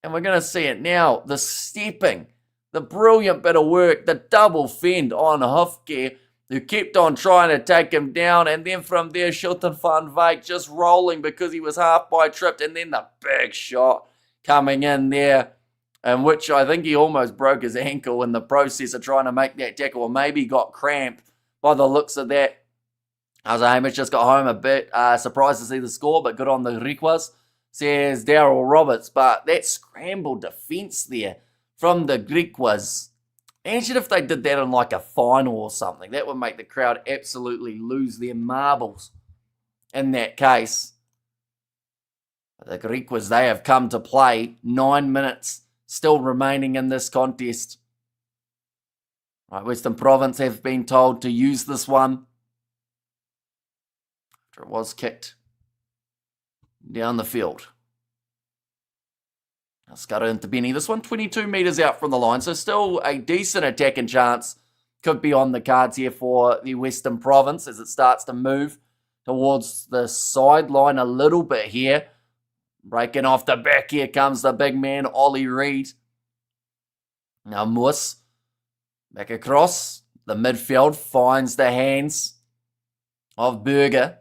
And we're going to see it now. The stepping, the brilliant bit of work, the double fend on Hufke, who kept on trying to take him down. And then from there, Shilton Van Wyk just rolling because he was half-by tripped. And then the big shot coming in there, in which I think he almost broke his ankle in the process of trying to make that tackle, or maybe got cramp by the looks of that. Hamish just got home a bit surprised to see the score, but good on the Griquas, says Daryl Roberts. But that scrambled defence there from the Griquas. Imagine if they did that in like a final or something. That would make the crowd absolutely lose their marbles in that case. The Griquas, they have come to play. 9 minutes still remaining in this contest. Right, Western Province have been told to use this one after it was kicked down the field. Now Scudder into Benny. This one 22 metres out from the line, so still a decent attacking chance could be on the cards here for the Western Province as it starts to move towards the sideline a little bit here. Breaking off the back, here comes the big man, Ollie Reid. Now Moose, back across the midfield, finds the hands of Berger.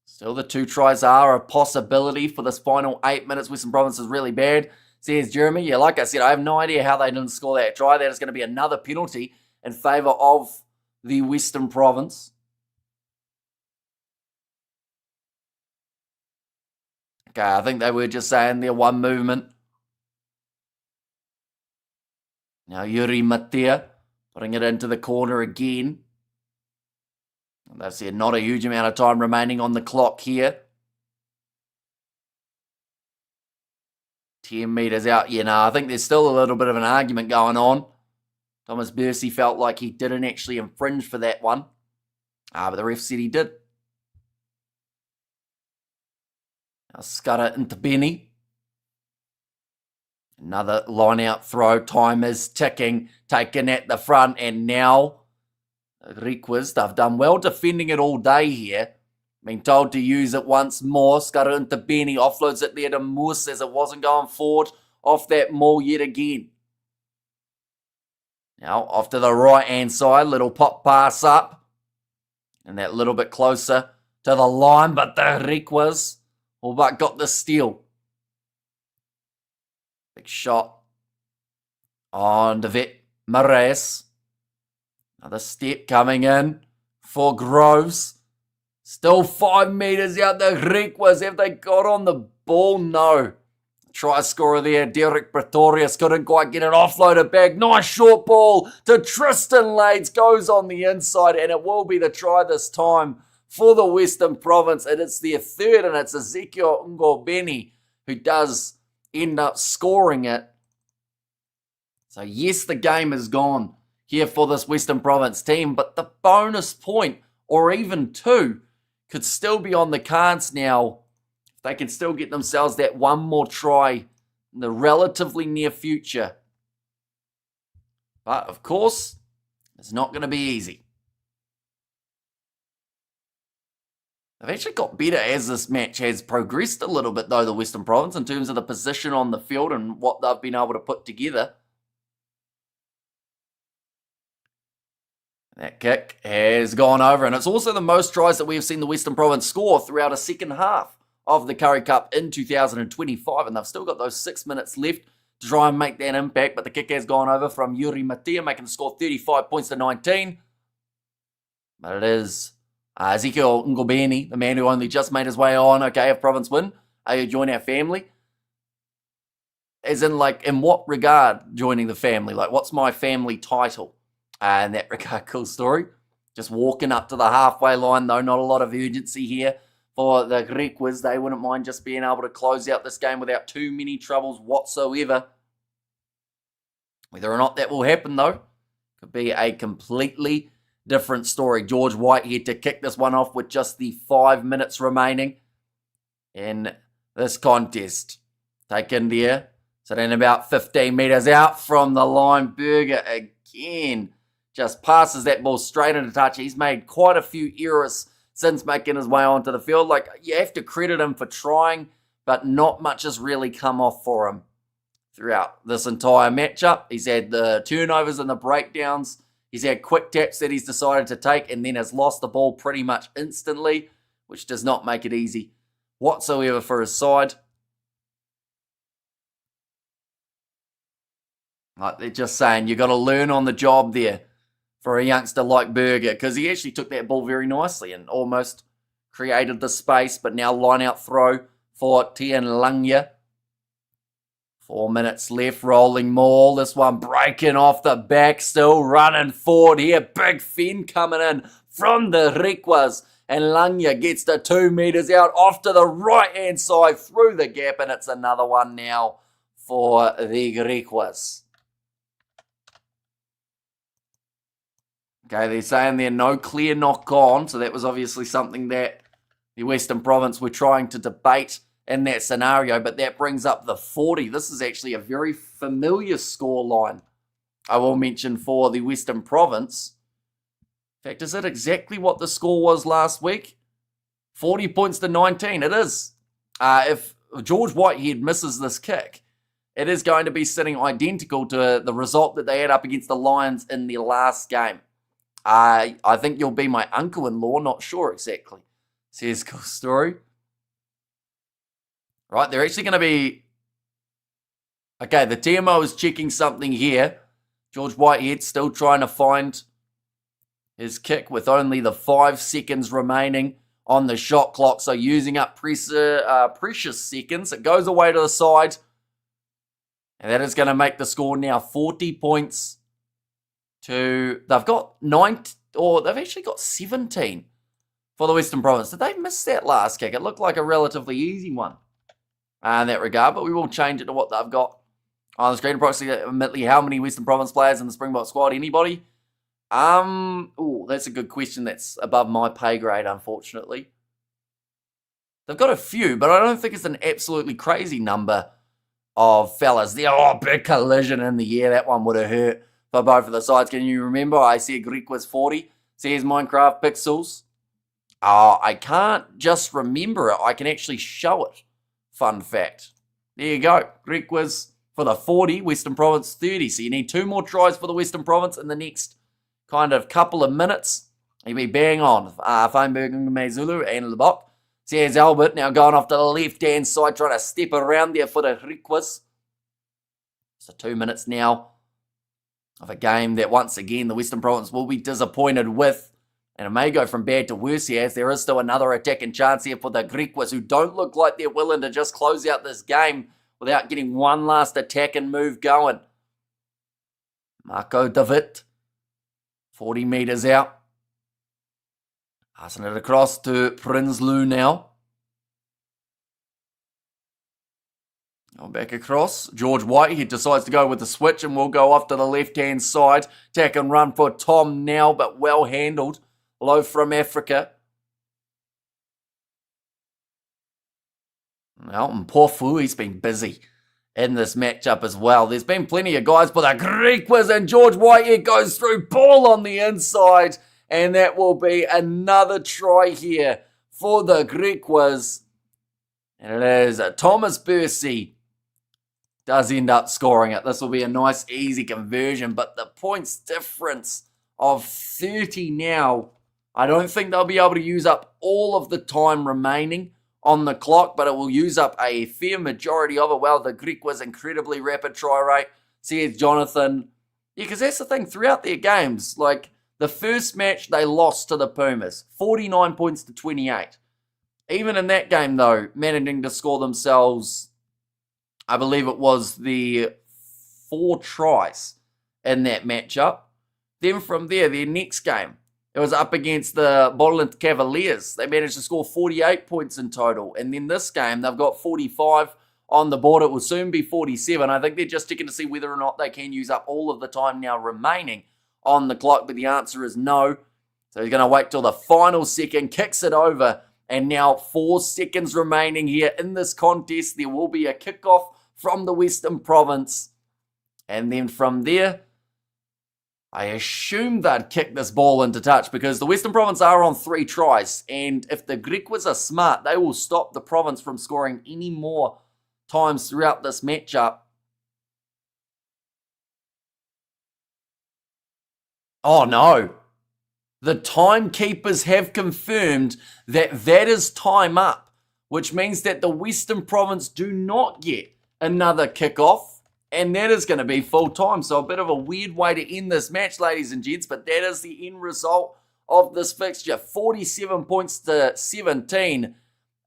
Still the 2 tries are a possibility for this final 8 minutes. Western Province is really bad, says Jeremy. Yeah, like I said, I have no idea how they didn't score that try. That is going to be another penalty in favour of the Western Province. Okay, I think they were just saying their one movement. Now Yuri Matia putting it into the corner again. And they've said not a huge amount of time remaining on the clock here. 10 metres out. Yeah, no, I think there's still a little bit of an argument going on. Thomas Bursey felt like he didn't actually infringe for that one. But the ref said he did. Now Scudder into Benny. Another line-out throw. Time is ticking. Taken at the front. And now Griquas, they've done well defending it all day here. Been told to use it once more. Scudder into Benny. Offloads it there to Moose as it wasn't going forward. Off that maul yet again. Now off to the right-hand side. Little pop pass up. And that little bit closer to the line. But the Griquas all but got the steal. Big shot on David Marais. Another step coming in for Groves. Still 5 metres out. The Griquas, have they got on the ball? No. Try scorer there. Derek Pretorius couldn't quite get it offloaded back. Nice short ball to Tristan Lades. Goes on the inside, and it will be the try this time for the Western Province. And it's their third, and it's Ezekiel Ngobeni who does end up scoring it. So yes, the game is gone here for this Western Province team, but the bonus point, or even 2, could still be on the cards now. They can still get themselves that one more try in the relatively near future. But, of course, it's not going to be easy. They've actually got better as this match has progressed a little bit, though, the Western Province, in terms of the position on the field and what they've been able to put together. That kick has gone over, and it's also the most tries that we have seen the Western Province score throughout a second half of the Currie Cup in 2025, and they've still got those 6 minutes left to try and make that impact, but the kick has gone over from Yuri Matia, making the score 35 points to 19. But it is Ezekiel Ngobeni, the man who only just made his way on. Okay, if Province win, you join our family. As in, like, in what regard joining the family? Like, what's my family title? In that regard, cool story. Just walking up to the halfway line, though, not a lot of urgency here for the Griquas. They wouldn't mind just being able to close out this game without too many troubles whatsoever. Whether or not that will happen, though, could be a completely different story. George Whitehead to kick this one off with just the 5 minutes remaining in this contest. Taken there. Sitting about 15 metres out from the line. Berger again just passes that ball straight into touch. He's made quite a few errors since making his way onto the field. Like, you have to credit him for trying, but not much has really come off for him throughout this entire matchup. He's had the turnovers and the breakdowns. He's had quick taps that he's decided to take and then has lost the ball pretty much instantly, which does not make it easy whatsoever for his side. Like they're just saying, you got to learn on the job there for a youngster like Berger, because he actually took that ball very nicely and almost created the space, but now line out throw for Tian Langya 4 minutes left, rolling maul. This one breaking off the back, still running forward here. Big fin coming in from the Griquas. And Lanya gets the 2 meters out off to the right-hand side through the gap. And it's another one now for the Griquas. Okay, they're saying they're no clear knock on. So that was obviously something that the Western Province were trying to debate in that scenario, but that brings up the 40. This is actually a very familiar scoreline, I will mention, for the Western Province. In fact, is it exactly what the score was last week? 40 points to 19. It is. If George Whitehead misses this kick, it is going to be sitting identical to the result that they had up against the Lions in their last game. I think you'll be my uncle-in-law, not sure exactly, says Cool Story. Right, they're actually going to be... Okay, the TMO is checking something here. George Whitehead still trying to find his kick with only the 5 seconds remaining on the shot clock. So using up precious seconds. It goes away to the side. And that is going to make the score now 40 points to... They've got 9... Or they've actually got 17 for the Western Province. Did they miss that last kick? It looked like a relatively easy one in that regard, but we will change it to what they've got on the screen. Approximately how many Western Province players in the Springbok squad? Anybody? That's a good question. That's above my pay grade, unfortunately. They've got a few, but I don't think it's an absolutely crazy number of fellas. Big collision in the air. That one would have hurt for both of the sides. Can you remember? I see a GRIQUAS 40. Says Minecraft Pixels. I can't just remember it. I can actually show it. Fun fact. There you go. GRIQUAS for the 40, Western Province 30. So you need 2 more tries for the Western Province in the next kind of couple of minutes. You'll be bang on. Feinberg, Zulu, and Lebok. So here's Albert now going off to the left-hand side, trying to step around there for the GRIQUAS. So 2 minutes now of a game that, once again, the Western Province will be disappointed with. And it may go from bad to worse here, as there is still another attacking chance here for the GRIQUAS, who don't look like they're willing to just close out this game without getting one last attack and move going. Marco David, 40 meters out. Passing it across to Prinsloo now. Back across. George Whitehead decides to go with the switch and will go off to the left-hand side. Tack and run for Tom now, but well handled. Low from Africa. Well, and Pofu, he's been busy in this matchup as well. There's been plenty of guys, but the GRIQUAS and George Whitehead goes through, ball on the inside, and that will be another try here for the GRIQUAS. And it is Thomas Bursey does end up scoring it. This will be a nice, easy conversion, but the points difference of 30 now, I don't think they'll be able to use up all of the time remaining on the clock, but it will use up a fair majority of it. Well, the GRIQUAS incredibly rapid try rate. Says Jonathan. Yeah, because that's the thing throughout their games. Like, the first match, they lost to the Pumas. 49 points to 28. Even in that game, though, managing to score themselves, I believe it was the 4 tries in that matchup. Then from there, their next game, it was up against the Boland Cavaliers. They managed to score 48 points in total. And then this game, they've got 45 on the board. It will soon be 47. I think they're just checking to see whether or not they can use up all of the time now remaining on the clock. But the answer is no. So he's going to wait till the final second, kicks it over. And now 4 seconds remaining here in this contest. There will be a kickoff from the Western Province. And then from there, I assume they'd kick this ball into touch because the Western Province are on 3 tries. And if the GRIQUAS are smart, they will stop the province from scoring any more times throughout this matchup. Oh no. The timekeepers have confirmed that that is time up, which means that the Western Province do not get another kickoff. And that is going to be full time. So a bit of a weird way to end this match, ladies and gents. But that is the end result of this fixture. 47 points to 17.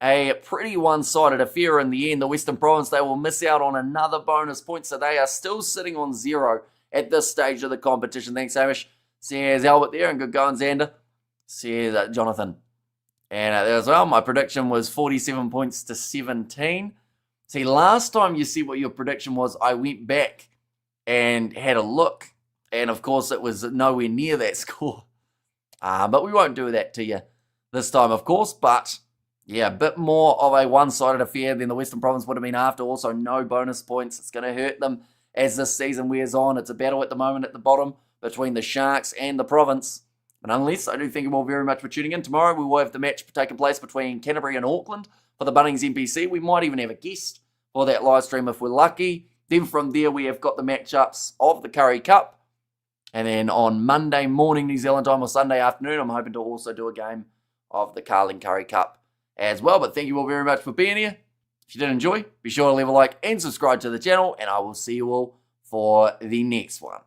a pretty one-sided affair in the end. The Western Province, they will miss out on another bonus point, so they are still sitting on 0 at this stage of the competition. Thanks, Hamish. Says Albert there, and good going, Xander. Says Jonathan. And there as well, my prediction was 47 points to 17. See, last time you see what your prediction was, I went back and had a look. And, of course, it was nowhere near that score. But we won't do that to you this time, of course. But, yeah, a bit more of a one-sided affair than the Western Province would have been after. Also, no bonus points. It's going to hurt them as this season wears on. It's a battle at the moment at the bottom between the Sharks and the Province. And unless, I do thank you all very much for tuning in. Tomorrow we will have the match taking place between Canterbury and Auckland for the Bunnings NPC. We might even have a guest for that live stream if we're lucky. Then from there we have got the matchups of the Currie Cup. And then on Monday morning New Zealand time or Sunday afternoon, I'm hoping to also do a game of the Carling Currie Cup as well. But thank you all very much for being here. If you did enjoy, be sure to leave a like and subscribe to the channel. And I will see you all for the next one.